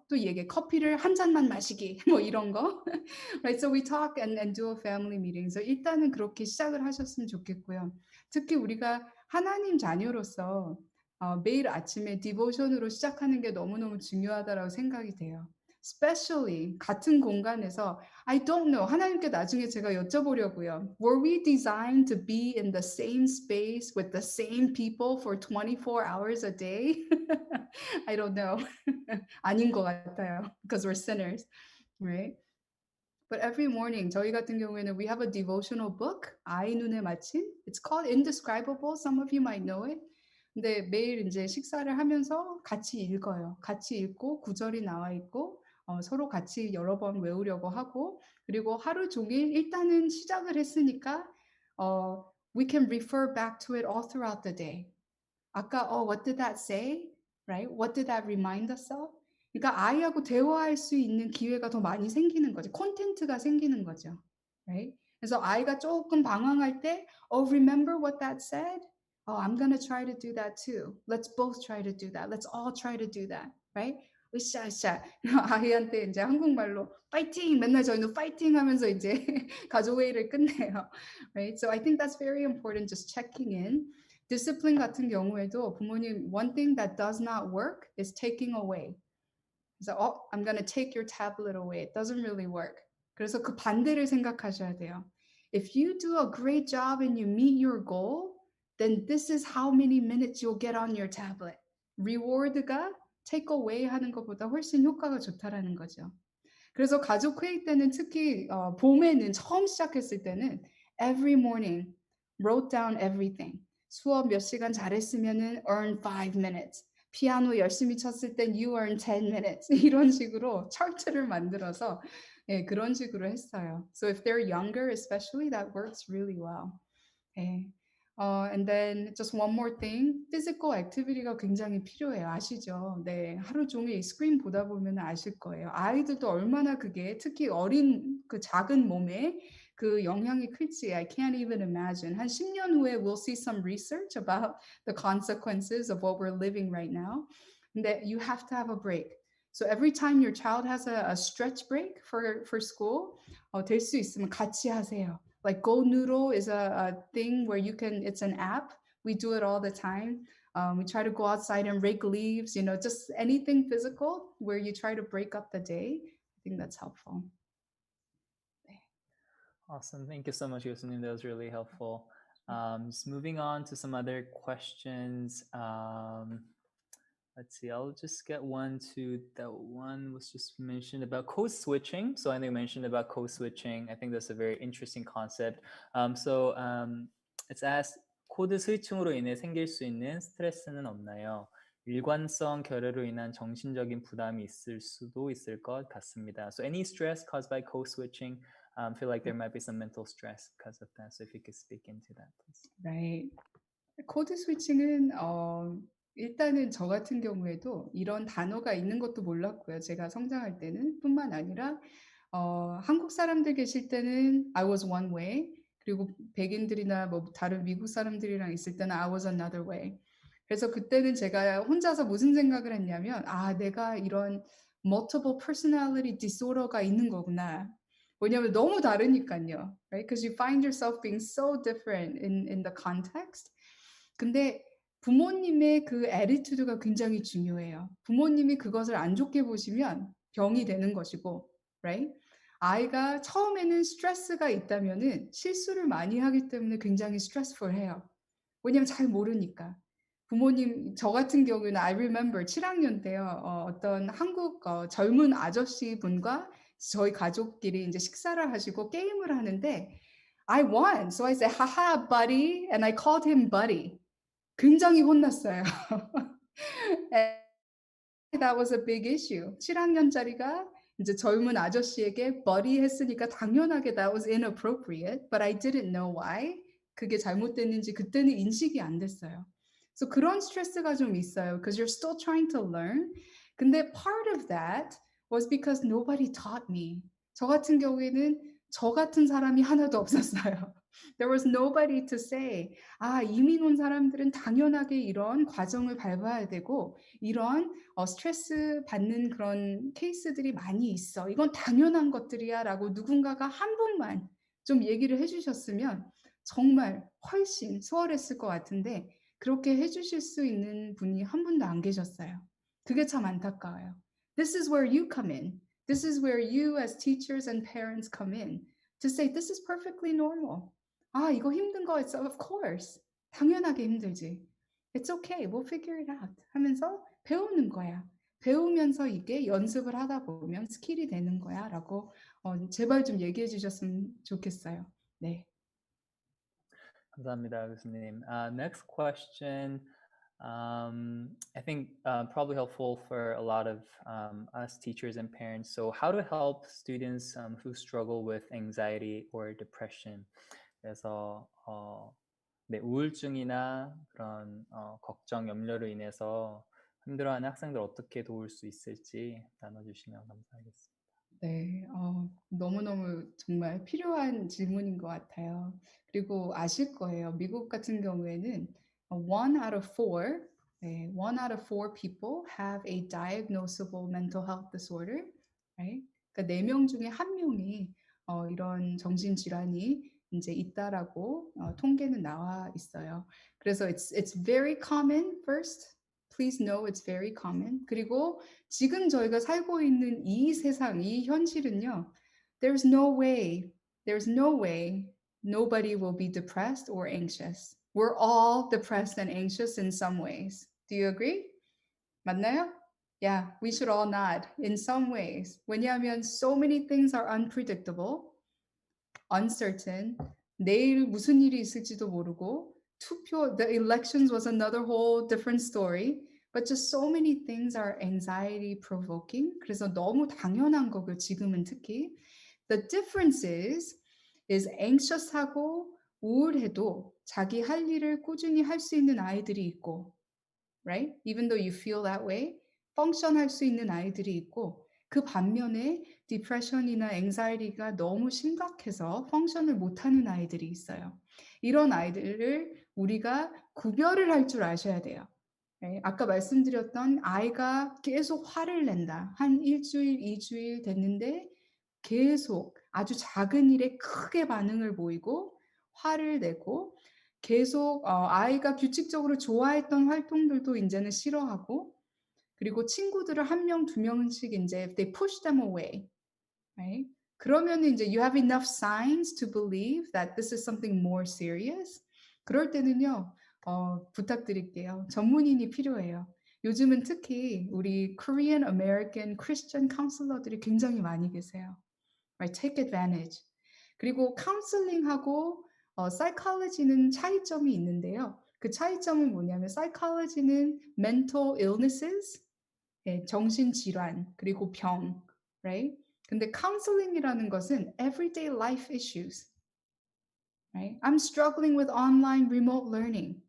B: 또 얘기해 커피를 한 잔만 마시기 뭐 이런 거. Right? So we talk and do a family meeting. So 일단은 그렇게 시작을 하셨으면 좋겠고요. 특히 우리가 하나님 자녀로서 매일 아침에 디보션으로 시작하는 게 너무너무 중요하다라고 생각이 돼요. Especially 같은 공간에서 I don't know. 하나님께 나중에 제가 여쭤보려고요. Were we designed to be in the same space with the same people for 24 hours a day? I don't know. 아닌 것 같아요. Because we're sinners, right? But every morning, 저희 같은 경우에는 we have a devotional book. 아이 눈에 마침. It's called Indescribable. Some of you might know it. 근데 매일 이제 식사를 하면서 같이 읽어요. 같이 읽고 구절이 나와 있고 서로 같이 여러 번 외우려고 하고 그리고 하루 종일 일단은 시작을 했으니까 we can refer back to it all throughout the day. 아까 what did that say? Right? What did that remind us of? 그러니까 아이하고 대화할 수 있는 기회가 더 많이 생기는 거죠. 콘텐츠가 생기는 거죠. Right? 그래서 아이가 조금 방황할 때 remember what that said? I'm gonna try to do that too. Let's both try to do that. Let's all try to do that. Right? 으쌰으쌰. 아이한테 이제 한국말로 파이팅! 맨날 저희는 파이팅 하면서 이제 가족 회의를 끝내요. Right? So I think that's very important, just checking in. Discipline 같은 경우에도 부모님 one thing that does not work is taking away. 그래서 I'm gonna take your tablet away. It doesn't really work. 그래서 그 반대를 생각하셔야 돼요. If you do a great job and you meet your goal, then this is how many minutes you'll get on your tablet. Reward가 take away 하는 것보다 훨씬 효과가 좋다라는 거죠. 그래서 가족 회의 때는 특히 봄에는 처음 시작했을 때는 every morning wrote down everything. 수업 몇 시간 잘했으면은 earn 5 minutes. 피아노 열심히 쳤을 땐 you earn 10 minutes. 이런 식으로 차트를 만들어서 예, 그런 식으로 했어요. So if they're younger, especially, that works really well. 예. And then just one more thing, physical activity가 굉장히 필요해요. 아시죠? 네, 하루 종일 스크린 보다 보면 아실 거예요. 아이들도 얼마나 그게 특히 어린 그 작은 몸에 그 영향이 클지 I can't even imagine. 한 10년 후에 we'll see some research about the consequences of what we're living right now. 근데 you have to have a break. So every time your child has a stretch break for school, 될 수 있으면 같이 하세요. Like Go Noodle is a thing where you can, it's an app. We do it all the time. We try to go outside and rake leaves, you know, just anything physical where you try to break up the day. I think that's helpful.
A: Awesome. Thank you so much, 교수님. That was really helpful. Just moving on to some other questions. Let's see, I'll just get one to that one was just mentioned about code switching. So I think you mentioned about code switching. I think that's a very interesting concept. It's asked, 코드 스위칭으로 인해 생길 수 있는 스트레스는 없나요? 일관성 결여로 인한 정신적인 부담이 있을 수도 있을 것 같습니다. So any stress caused by code switching, feel like there might be some mental stress because of that. So if you could speak into that, please.
B: Right. 코드 스위칭은 일단은 저 같은 경우에도 이런 단어가 있는 것도 몰랐고요. 제가 성장할 때는 뿐만 아니라 한국 사람들 계실 때는 I was one way. 그리고 백인들이나 뭐 다른 미국 사람들이랑 있을 때는 I was another way. 그래서 그때는 제가 혼자서 무슨 생각을 했냐면 내가 이런 multiple personality disorder가 있는 거구나. 왜냐면 너무 다르니까요. Right? Because you find yourself being so different in the context. 근데 부모님의 그 attitude가 굉장히 중요해요. 부모님이 그것을 안 좋게 보시면 병이 되는 것이고, right? 아이가 처음에는 스트레스가 있다면은 실수를 많이 하기 때문에 굉장히 stressful해요. 왜냐면 잘 모르니까. 부모님, 저 같은 경우는 I remember 7학년 때요. 어떤 한국 젊은 아저씨 분과 저희 가족끼리 이제 식사를 하시고 게임을 하는데 I won. So I said, haha, buddy. And I called him buddy. 굉장히 혼났어요. That was a big issue. 7학년짜리가 이제 젊은 아저씨에게 buddy 했으니까 당연하게 that was inappropriate, but I didn't know why. 그게 잘못됐는지 그때는 인식이 안 됐어요. So 그런 스트레스가 좀 있어요. Because you're still trying to learn. 근데 part of that was because nobody taught me. 저 같은 경우에는 저 같은 사람이 하나도 없었어요. There was nobody to say, 이민 온 사람들은 당연하게 이런 과정을 밟아야 되고 이런 스트레스 받는 그런 케이스들이 많이 있어. 이건 당연한 것들이야 라고 누군가가 한 분만 좀 얘기를 해주셨으면 정말 훨씬 수월했을 것 같은데 그렇게 해주실 수 있는 분이 한 분도 안 계셨어요. 그게 참 안타까워요. This is where you come in. This is where you as teachers and parents come in to say this is perfectly normal. 이거 힘든 거 있어. Of course. 당연하게 힘들지. It's okay. We'll figure it out. 하면서 배우는 거야. 배우면서 이게 연습을 하다 보면 스킬이 되는 거야. 라고 제발 좀 얘기해 주셨으면 좋겠어요. 네.
A: 감사합니다, 교수님. Next question. I think probably helpful for a lot of us teachers and parents. So how to help students who struggle with anxiety or depression. 그래서 네, 우울증이나 그런 걱정, 염려로 인해서 힘들어하는 학생들 어떻게 도울 수 있을지 나눠주시면 감사하겠습니다.
B: 네, 너무너무 정말 필요한 질문인 것 같아요. 그리고 아실 거예요. 미국 같은 경우에는 one out of four, 네, one out of four people have a diagnosable mental health disorder, right? 그러니까 4명 중에 1명이 이런 정신질환이 이제 있다라고 통계는 나와 있어요. 그래서 it's very common first. Please know it's very common. 그리고 지금 저희가 살고 있는 이 세상, 이 현실은요. There's no way nobody will be depressed or anxious. We're all depressed and anxious in some ways. Do you agree? 맞나요? Yeah, we should all nod in some ways. 왜냐하면 so many things are unpredictable, uncertain. 내일 무슨 일이 있을지도 모르고 the elections was another whole different story. But just so many things are anxiety provoking. 그래서 너무 당연한 거고요. 지금은 특히. The difference is anxious하고 우울해도 자기 할 일을 꾸준히 할 수 있는 아이들이 있고, right? Even though you feel that way, 펑션할 수 있는 아이들이 있고, 그 반면에 디프레션이나 anxiety가 너무 심각해서 펑션을 못하는 아이들이 있어요. 이런 아이들을 우리가 구별을 할 줄 아셔야 돼요. 네, 아까 말씀드렸던 아이가 계속 화를 낸다. 한 1주일, 2주일 됐는데 계속 아주 작은 일에 크게 반응을 보이고 화를 내고 계속 아이가 규칙적으로 좋아했던 활동들도 이제는 싫어하고 그리고 친구들을 1명, 2명씩 이제 they push them away. Right? 그러면 이제 you have enough signs to believe that this is something more serious. 그럴 때는요. 부탁드릴게요. 전문인이 필요해요. 요즘은 특히 우리 Korean American Christian counselor들이 굉장히 많이 계세요. Right? Take advantage. 그리고 counseling하고 psychology는 차이점이 있는데요. 그 차이점은 뭐냐면 psychology는 mental illnesses, 정신질환, 그리고 병, right? 근데 counseling이라는 것은 everyday life issues. Right? I'm struggling with online remote learning.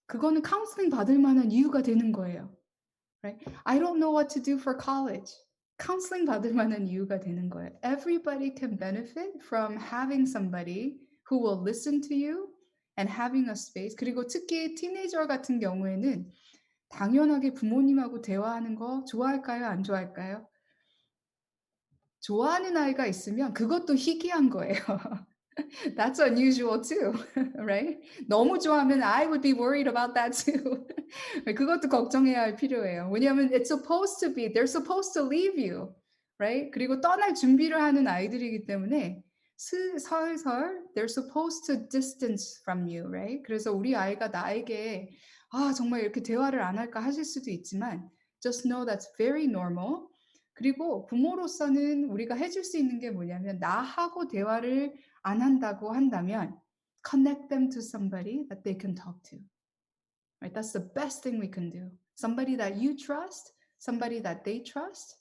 B: 그거는 카운슬링 받을 만한 이유가 되는 거예요. Right? I don't know what to do for college. 카운슬링 받을 만한 이유가 되는 거예요. Everybody can benefit from having somebody who will listen to you and having a space. 그리고 특히 티네이저 같은 경우에는 당연하게 부모님하고 대화하는 거 좋아할까요? 안 좋아할까요? 좋아하는 아이가 있으면 그것도 희귀한 거예요. That's unusual too, right? 너무 좋아하면 I would be worried about that too. 그것도 걱정해야 할 필요해요. 왜냐하면 it's supposed to be, they're supposed to leave you, right? 그리고 떠날 준비를 하는 아이들이기 때문에 설설 they're supposed to distance from you, right? 그래서 우리 아이가 나에게 정말 이렇게 대화를 안 할까 하실 수도 있지만 just know that's very normal. 그리고 부모로서는 우리가 해줄 수 있는 게 뭐냐면 나하고 대화를 안 한다고 한다면 connect them to somebody that they can talk to. Right? That's the best thing we can do. Somebody that you trust, somebody that they trust,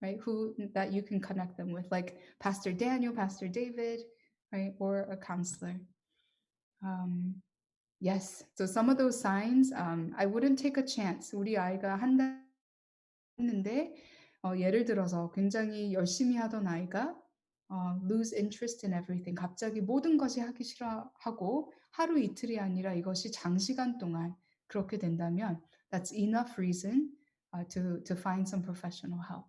B: right? Who that you can connect them with, like Pastor Daniel, Pastor David, right? Or a counselor. Yes. So some of those signs, I wouldn't take a chance. 우리 아이가 한다는데 예를 들어서 굉장히 열심히 하던 아이가 lose interest in everything. 갑자기 모든 것이 하기 싫어하고 하루 이틀이 아니라 이것이 장시간 동안 그렇게 된다면 that's enough reason to find some professional help.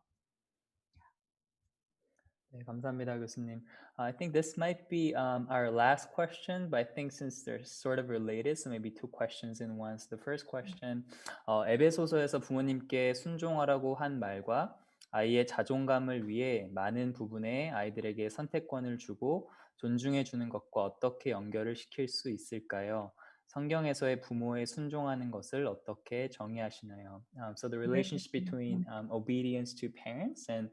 A: 네, 감사합니다, 교수님. I think this might be our last question, but I think since they're sort of related, so maybe two questions in one. So the first question, 에베소서에서 부모님께 순종하라고 한 말과 아이의 자존감을 위해 많은 부분에 아이들에게 선택권을 주고 존중해 주는 것과 어떻게 연결을 시킬 수 있을까요? 성경에서의 부모에 순종하는 것을 어떻게 정의하시나요? So the relationship between obedience to parents and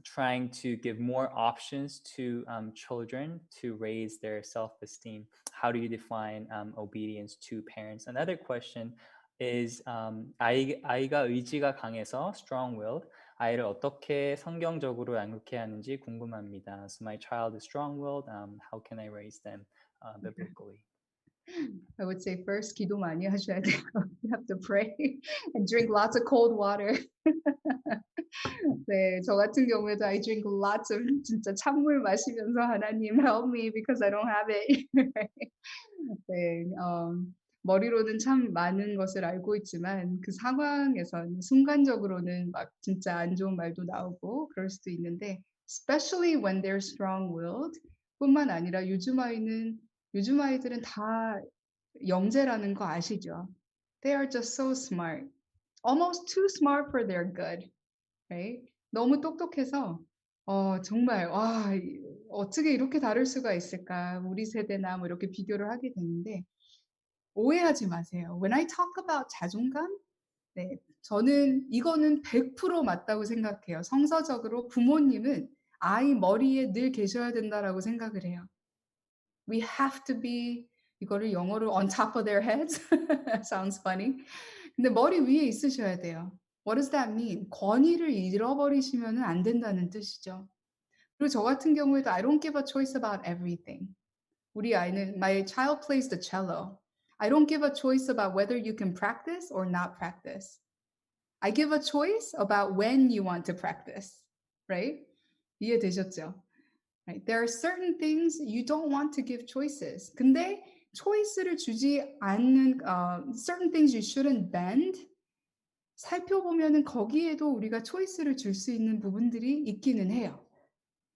A: trying to give more options to children to raise their self-esteem. How do you define obedience to parents? Another question is 아이가 의지가 강해서 strong-willed. 아이를 어떻게 성경적으로 양육해야 하는지 궁금합니다. So my child is strong-willed. How can I raise them biblically?
B: I would say first 기도 많이 하셔야 돼요. You have to pray and drink lots of cold water. 네, 저 같은 경우에도 I drink lots of 진짜 찬물 마시면서 하나님 help me because I don't have it. 네, 머리로는 참 많은 것을 알고 있지만 그 상황에서는 순간적으로는 막 진짜 안 좋은 말도 나오고 그럴 수도 있는데 especially when they're strong-willed 뿐만 아니라 요즘 아이들은 다 영재라는 거 아시죠? They are just so smart. Almost too smart for their good. Right? 너무 똑똑해서 정말 와 어떻게 이렇게 다를 수가 있을까? 우리 세대나 뭐 이렇게 비교를 하게 되는데 오해하지 마세요. When I talk about 자존감, 네, 저는 이거는 100% 맞다고 생각해요. 성서적으로 부모님은 아이 머리에 늘 계셔야 된다라고 생각을 해요. We have to be 이거를 영어로 on top of their heads. Sounds funny. 근데 머리 위에 있으셔야 돼요. What does that mean? 권위를 잃어버리시면 안 된다는 뜻이죠. 그리고 저 같은 경우에도 I don't give a choice about everything. 우리 아이는 my child plays the cello. I don't give a choice about whether you can practice or not practice. I give a choice about when you want to practice. Right? 이해되셨죠? Right? There are certain things you don't want to give choices. 근데 초이스를 주지 않는 certain things you shouldn't bend. 살펴보면은 거기에도 우리가 초이스를 줄 수 있는 부분들이 있기는 해요.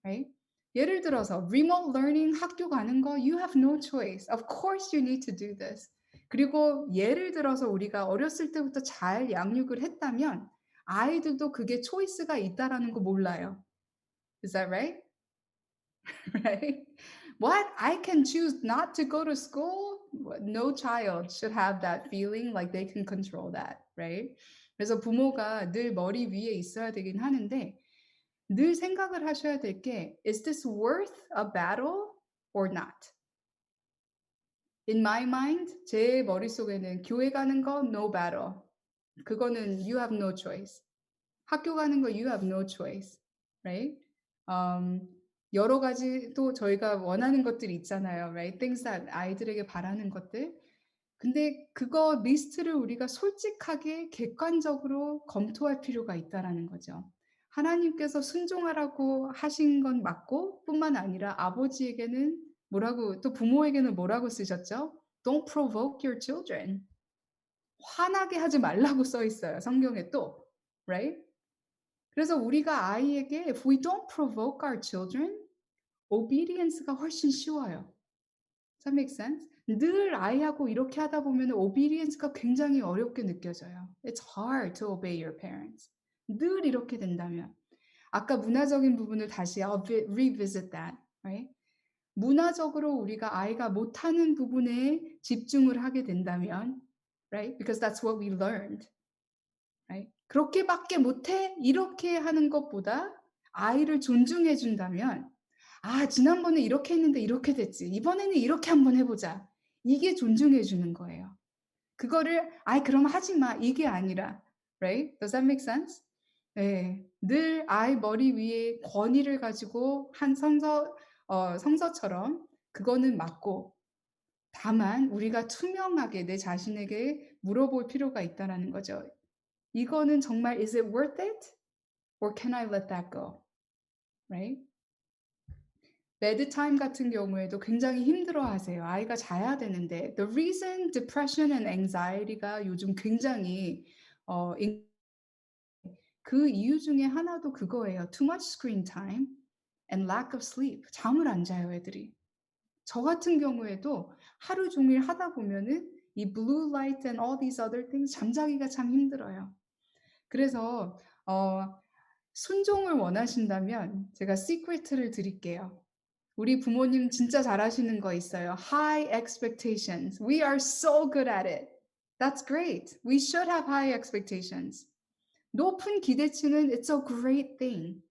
B: Right? 예를 들어서 remote learning 학교 가는 거 you have no choice. Of course you need to do this. 그리고 예를 들어서 우리가 어렸을 때부터 잘 양육을 했다면 아이들도 그게 초이스가 있다라는 거 몰라요. Is that right? Right? What? I can choose not to go to school? No child should have that feeling like they can control that, right? 그래서 부모가 늘 머리 위에 있어야 되긴 하는데 늘 생각을 하셔야 될 게 is this worth a battle or not? In my mind, 제 머릿속에는 교회 가는 거 no battle. 그거는 you have no choice. 학교 가는 거 you have no choice, right? 여러 가지 또 저희가 원하는 것들이 있잖아요, right? Things that 아이들에게 바라는 것들. 근데 그거 리스트를 우리가 솔직하게 객관적으로 검토할 필요가 있다라는 거죠. 하나님께서 순종하라고 하신 건 맞고 뿐만 아니라 아버지에게는 뭐라고 또 부모에게는 뭐라고 쓰셨죠? Don't provoke your children. 화나게 하지 말라고 써 있어요. 성경에 또, right? 그래서 우리가 아이에게 if we don't provoke our children, obedience가 훨씬 쉬워요. Does that make sense? 늘 아이하고 이렇게 하다 보면 obedience가 굉장히 어렵게 느껴져요. It's hard to obey your parents. 늘 이렇게 된다면. 아까 문화적인 부분을 다시 I'll revisit that, right? 문화적으로 우리가 아이가 못하는 부분에 집중을 하게 된다면, right? Because that's what we learned, right? 그렇게밖에 못해? 이렇게 하는 것보다 아이를 존중해 준다면 아, 지난번에 이렇게 했는데 이렇게 됐지. 이번에는 이렇게 한번 해보자. 이게 존중해 주는 거예요. 그거를 아이 그럼 하지 마. 이게 아니라, right? Does that make sense? 네, 늘 아이 머리 위에 권위를 가지고 한 성서처럼 그거는 맞고 다만 우리가 투명하게 내 자신에게 물어볼 필요가 있다라는 거죠. 이거는 정말 is it worth it? Or can I let that go? Right? bedtime 같은 경우에도 굉장히 힘들어하세요. 아이가 자야 되는데 the reason depression and anxiety가 요즘 굉장히 그 이유 중에 하나도 그거예요. Too much screen time and lack of sleep. 잠을 안 자요, 애들이. 저 같은 경우에도 하루 종일 하다 보면은 이 blue light and all these other things 잠자기가 참 힘들어요. 그래서 순종을 원하신다면 제가 시크릿을 드릴게요. 우리 부모님 진짜 잘하시는 거 있어요. High expectations. We are so good at it. That's great. We should have high expectations. 높은 기대치는 it's a great thing.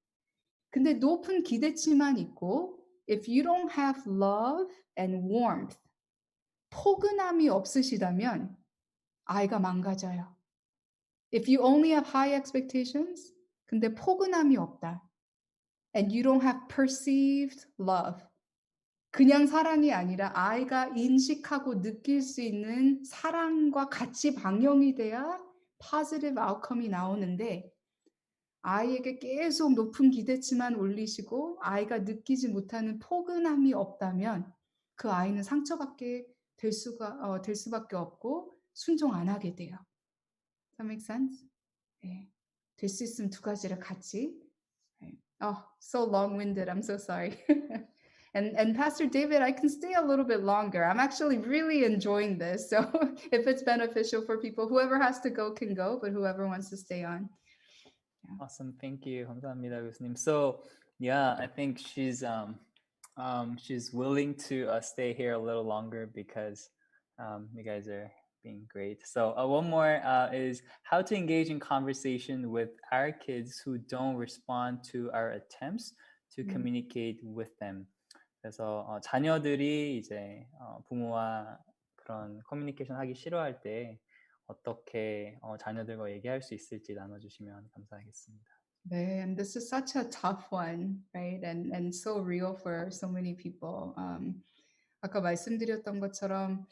B: 근데 높은 기대치만 있고 if you don't have love and warmth, 포근함이 없으시다면 아이가 망가져요. If you only have high expectations, 근데 포근함이 없다. And you don't have perceived love. 그냥 사랑이 아니라 아이가 인식하고 느낄 수 있는 사랑과 같이 방영이 돼야 positive outcome이 나오는데 아이에게 계속 높은 기대치만 올리시고 아이가 느끼지 못하는 포근함이 없다면 그 아이는 상처받게 될 수밖에 없고 순종 안 하게 돼요. Does that make sense? 네. 될 수 있으면 두 가지를 같이. 네. Oh, so long-winded. I'm so sorry. And Pastor David, I can stay a little bit longer. I'm actually really enjoying this. So if it's beneficial for people, whoever has to go can go, but whoever wants to stay on.
A: Awesome, thank you. 감사합니다, 교수님. So yeah, I think she's willing to stay here a little longer because you guys are being great. So one more is how to engage in conversation with our kids who don't respond to our attempts to communicate with them. 그래서 자녀들이 이제 부모와 그런 커뮤니케이션 하기 싫어할 때 어떻게 자녀들과 얘기할 수 있을지 나눠주시면 감사하겠습니다.
B: 네, and this is such a tough one, right? And so real for so many people. 아까 말씀드렸던 것처럼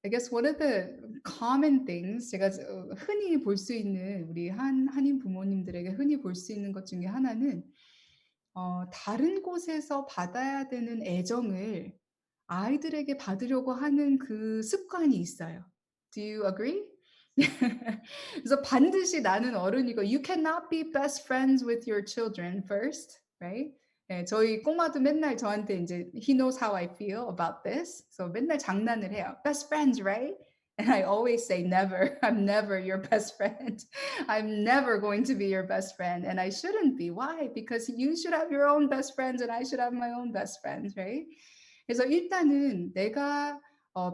B: I guess one of the common things 제가 흔히 볼 수 있는 우리 한인 부모님들에게 흔히 볼 수 있는 것 중에 하나는 다른 곳에서 받아야 되는 애정을 아이들에게 받으려고 하는 그 습관이 있어요. Do you agree? 그래서 반드시 나는 어른이고 you cannot be best friends with your children first, right? 네, 저희 꼬마도 맨날 저한테 이제 he knows how I feel about this. So 맨날 장난을 해요. Best friends, right? And I always say never. I'm never your best friend. I'm never going to be your best friend. And I shouldn't be. Why? Because you should have your own best friends and I should have my own best friends, right? 그래서 일단은 내가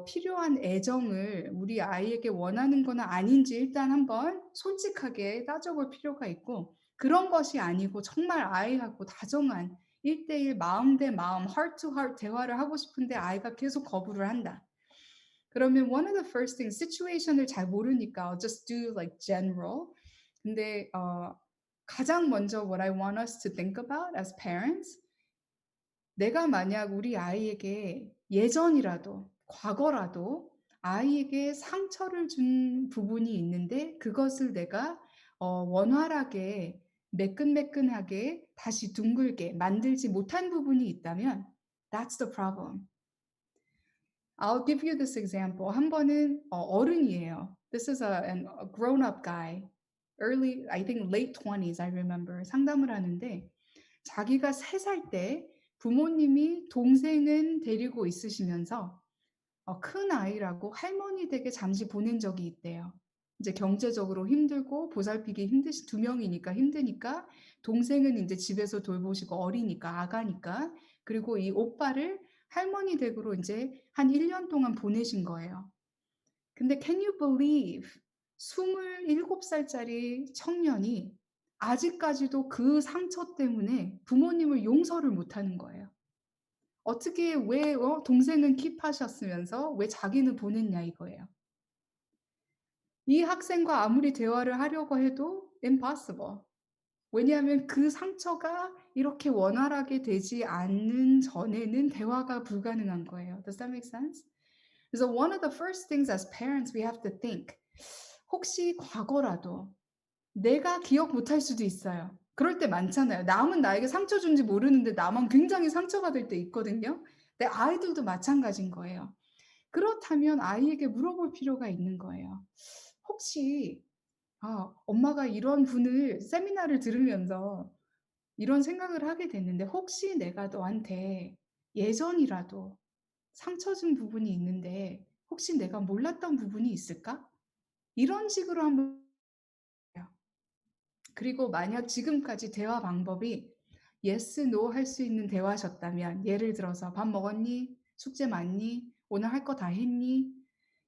B: 필요한 애정을 우리 아이에게 원하는 건 아닌지 일단 한번 솔직하게 따져볼 필요가 있고 그런 것이 아니고 정말 아이하고 다정한 1대1 마음 대 마음, heart to heart 대화를 하고 싶은데 아이가 계속 거부를 한다. 그러면 one of the first things, situation을 잘 모르니까 I'll just do like general. 근데 가장 먼저 what I want us to think about as parents, 내가 만약 우리 아이에게 예전이라도 과거라도 아이에게 상처를 준 부분이 있는데 그것을 내가 원활하게 매끈매끈하게 다시 둥글게 만들지 못한 부분이 있다면 that's the problem. I'll give you this example. 한 번은 어른이에요. This is a grown-up guy. Early, I think late 20s, I remember. 상담을 하는데 자기가 3살 때 부모님이 동생은 데리고 있으시면서 큰 아이라고 할머니 댁에 잠시 보낸 적이 있대요. 이제 경제적으로 힘들고 보살피기 힘드시 2명이니까 힘드니까 동생은 이제 집에서 돌보시고 어리니까 아가니까 그리고 이 오빠를 할머니 댁으로 이제 한 1년 동안 보내신 거예요. 근데 can you believe 27살짜리 청년이 아직까지도 그 상처 때문에 부모님을 용서를 못하는 거예요. 어떻게 왜 동생은 킵하셨으면서 왜 자기는 보냈냐 이거예요. 이 학생과 아무리 대화를 하려고 해도 impossible. 왜냐하면 그 상처가 이렇게 원활하게 되지 않는 전에는 대화가 불가능한 거예요. Does that make sense? 그래서 one of the first things as parents we have to think. 혹시 과거라도 내가 기억 못할 수도 있어요. 그럴 때 많잖아요. 남은 나에게 상처 준지 모르는데 나만 굉장히 상처받을 때 있거든요. 내 아이들도 마찬가지인 거예요. 그렇다면 아이에게 물어볼 필요가 있는 거예요. 혹시 엄마가 이런 분을 세미나를 들으면서 이런 생각을 하게 됐는데 혹시 내가 너한테 예전이라도 상처 준 부분이 있는데 혹시 내가 몰랐던 부분이 있을까? 이런 식으로 한번 그리고 만약 지금까지 대화 방법이 yes, no 할 수 있는 대화셨다면 예를 들어서 밥 먹었니? 숙제 맞니? 오늘 할 거 다 했니?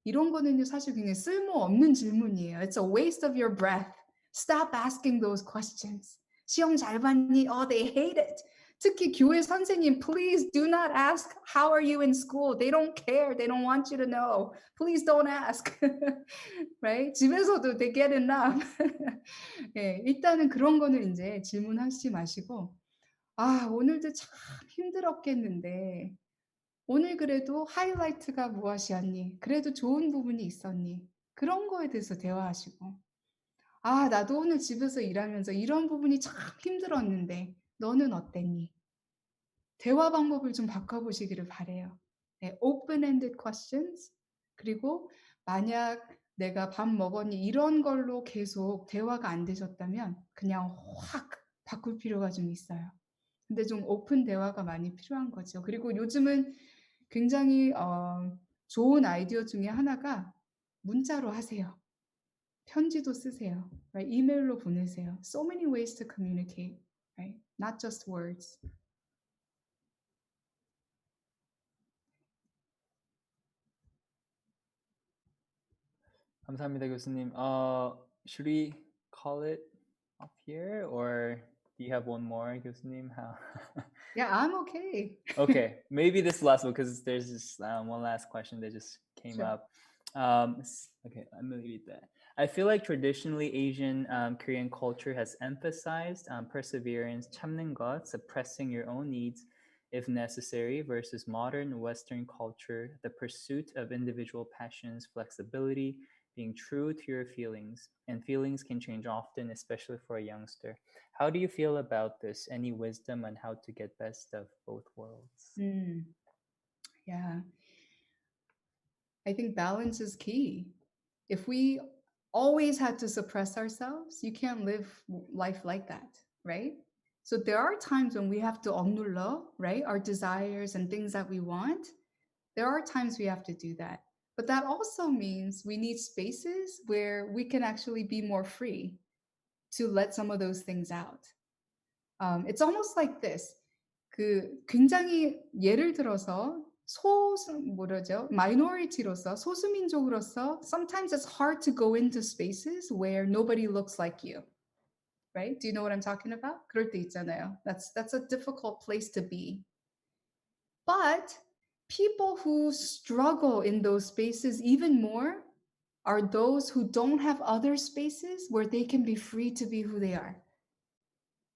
B: 이런 거는요 사실 굉장히 쓸모없는 질문이에요. It's a waste of your breath. Stop asking those questions. 시험 잘 봤니? Oh, they hate it. 특히 교회 선생님, please do not ask how are you in school. They don't care. They don't want you to know. Please don't ask. Right? 집에서도 they get enough. 예, 일단은 그런 거는 이제 질문하시지 마시고 아, 오늘도 참 힘들었겠는데 오늘 그래도 하이라이트가 무엇이었니? 그래도 좋은 부분이 있었니? 그런 거에 대해서 대화하시고 아, 나도 오늘 집에서 일하면서 이런 부분이 참 힘들었는데 너는 어땠니? 대화 방법을 좀 바꿔보시기를 바래요. 네, open-ended questions 그리고 만약 내가 밥 먹었니? 이런 걸로 계속 대화가 안 되셨다면 그냥 확 바꿀 필요가 좀 있어요. 근데 좀 오픈 대화가 많이 필요한 거죠. 그리고 요즘은 굉장히 좋은 아이디어 중에 하나가 문자로 하세요. 편지도 쓰세요. Right? 이메일로 보내세요. So many ways to communicate, right? Not just words.
A: 감사합니다, 교수님. Should we call it up here, or do you have one more, 교수님? How?
B: Yeah, I'm okay.
A: Okay, maybe this last one because there's this one last question that just came
B: Sure.
A: up. Okay, I'm gonna read that. I feel like traditionally Asian Korean culture has emphasized perseverance, 참는 것, suppressing your own needs if necessary, versus modern Western culture, the pursuit of individual passions, flexibility, being true to your feelings, and feelings can change often, especially for a youngster. How do you feel about this? Any wisdom on how to get best of both worlds?
B: Yeah. I think balance is key. If we always had to suppress ourselves, you can't live life like that, right? So there are times when we have to 억눌러, right? Our desires and things that we want. There are times we have to do that. But that also means we need spaces where we can actually be more free to let some of those things out. It's almost like this. 굉장히 예를 들어서 minority로서 소수민족으로서 sometimes it's hard to go into spaces where nobody looks like you. Right? Do you know what I'm talking about? 그럴 때 있잖아요. That's a difficult place to be. But people who struggle in those spaces even more are those who don't have other spaces where they can be free to be who they are.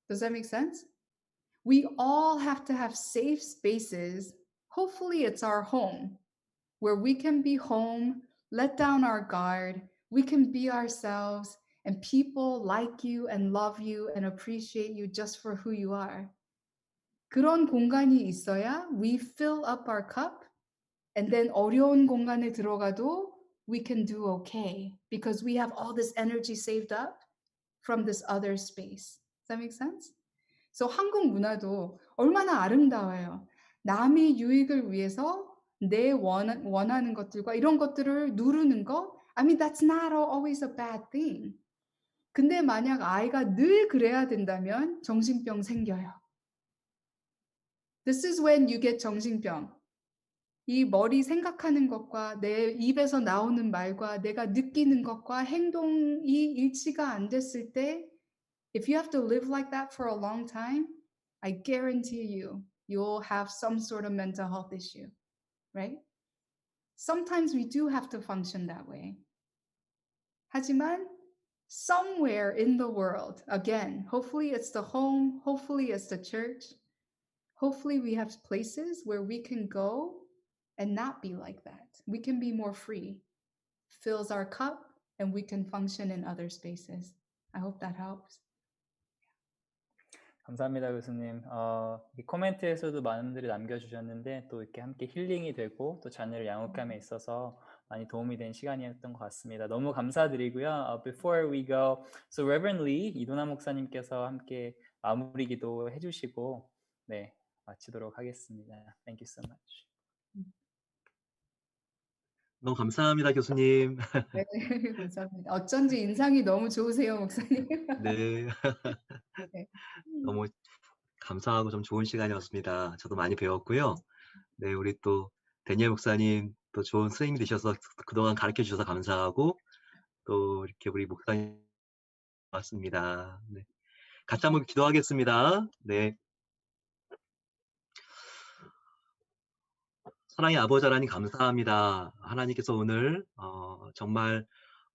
B: Does that make sense? We all have to have safe spaces. Hopefully it's our home where we can be home, let down our guard, we can be ourselves, and people like you and love you and appreciate you just for who you are. 그런 공간이 있어야 we fill up our cup, and then 어려운 공간에 들어가도 we can do okay because we have all this energy saved up from this other space. Does that make sense? So 한국 문화도 얼마나 아름다워요. 남의 유익을 위해서 내 원하는 것들과 이런 것들을 누르는 거, I mean, that's not always a bad thing. 근데 만약 아이가 늘 그래야 된다면 정신병 생겨요. This is when you get 정신병. 이 머리 생각하는 것과 내 입에서 나오는 말과 내가 느끼는 것과 행동이 일치가 안 됐을 때 if you have to live like that for a long time, I guarantee you'll have some sort of mental health issue, right? Sometimes we do have to function that way. 하지만 somewhere in the world, again, hopefully it's the home, hopefully it's the church, hopefully we have places where we can go and not be like that. We can be more free, fills our cup, and we can function in other spaces. I hope that helps.
A: 감사합니다, 교수님. 이 코멘트에서도 많은 분들이 남겨주셨는데 또 이렇게 함께 힐링이 되고 또 자녀를 양육감에 있어서 많이 도움이 된 시간이었던 것 같습니다. 너무 감사드리고요. Before we go, so Reverend Lee, 이도나 목사님께서 함께 마무리 기도 해주시고 네, 마치도록 하겠습니다. Thank you so much.
H: 너무 감사합니다, 교수님.
B: 네, 감사합니다. 어쩐지 인상이 너무 좋으세요, 목사님.
H: 네.
B: 네.
H: 너무 감사하고 좀 좋은 시간이었습니다. 저도 많이 배웠고요. 네, 우리 또 데니엘 목사님 또 좋은 선생님이 되셔서 그동안 가르쳐 주셔서 감사하고 또 이렇게 우리 목사님 왔습니다. 네. 같이 한번 기도하겠습니다. 네. 사랑의 아버지 하나님 감사합니다. 하나님께서 오늘 정말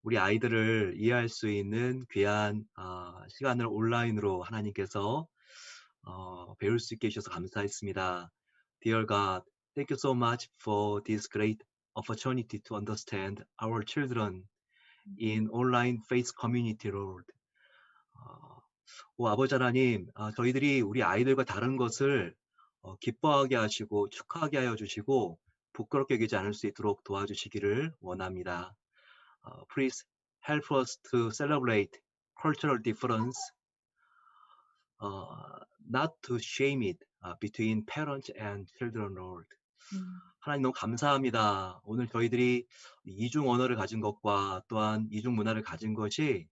H: 우리 아이들을 이해할 수 있는 귀한 시간을 온라인으로 하나님께서 배울 수 있게 해주셔서 감사했습니다. Dear God, thank you so much for this great opportunity to understand our children in online faith community, Lord. 오 아버지 하나님, 저희들이 우리 아이들과 다른 것을 기뻐하게 하시고 축하하게 하여 주시고 부끄럽게 여기지 않을 수 있도록 도와주시기를 원합니다. Please help us to celebrate cultural difference, not to shame it between parents and children, Lord. 하나님 너무 감사합니다. 오늘 저희들이 이중 언어를 가진 것과 또한 이중 문화를 가진 것이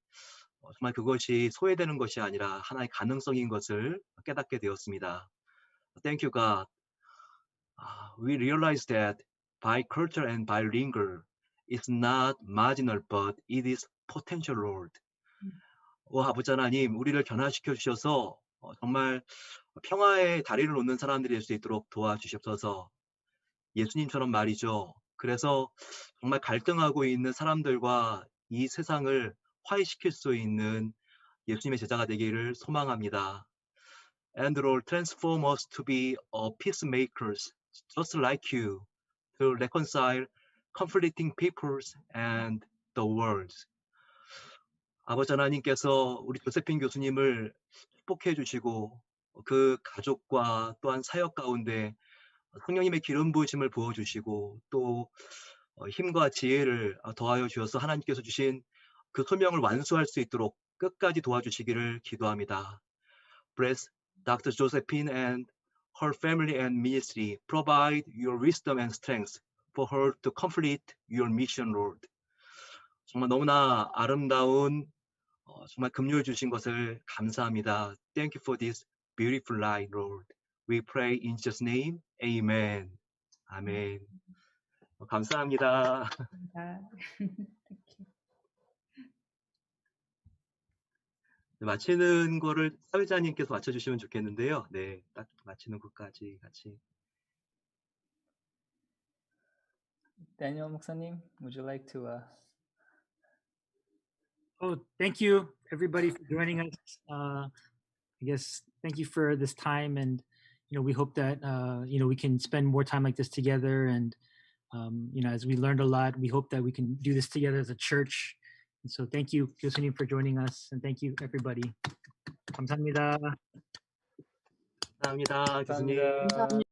H: 정말 그것이 소외되는 것이 아니라 하나의 가능성인 것을 깨닫게 되었습니다. Thank you, God. We realize that bicultural and bilingual is not marginal, but it is potential, Lord. 오 아버지 하나님, 우리를 변화시켜 주셔서 정말 평화의 다리를 놓는 사람들이 될 수 있도록 도와주시옵소서. 예수님처럼 말이죠. 그래서 정말 갈등하고 있는 사람들과 이 세상을 화해시킬 수 있는 예수님의 제자가 되기를 소망합니다. And Lord, transform us to be peacemakers, just like you, to reconcile conflicting peoples and the world. 아버지 하나님께서 우리 조세핀 교수님을 축복해 주시고 그 가족과 또한 사역 가운데 성령님의 기름 부으심을 부어주시고 또 힘과 지혜를 더하여 주셔서 하나님께서 주신 그 소명을 완수할 수 있도록 끝까지 도와주시기를 기도합니다. Bless Dr. Josephine and her family and ministry. Provide your wisdom and strength for her to complete your mission, Lord. 정말 너무나 아름다운 정말 금요일 주신 것을 감사합니다. Thank you for this beautiful life, Lord. We pray in Jesus' name. Amen. 아멘. 감사합니다. 마치는 거를 사회자님께서 맞춰주시면 좋겠는데요. 네, 딱 마치는 것까지 같이.
A: Daniel 목사님, would you like to?
I: Oh, thank you everybody for joining us. I guess thank you for this time, and we hope that we can spend more time like this together. And as we learned a lot, we hope that we can do this together as a church. And so thank you, 교수님, for joining us, and thank you everybody. 감사합니다.
H: 감사합니다, 교수님.
A: 감사합니다.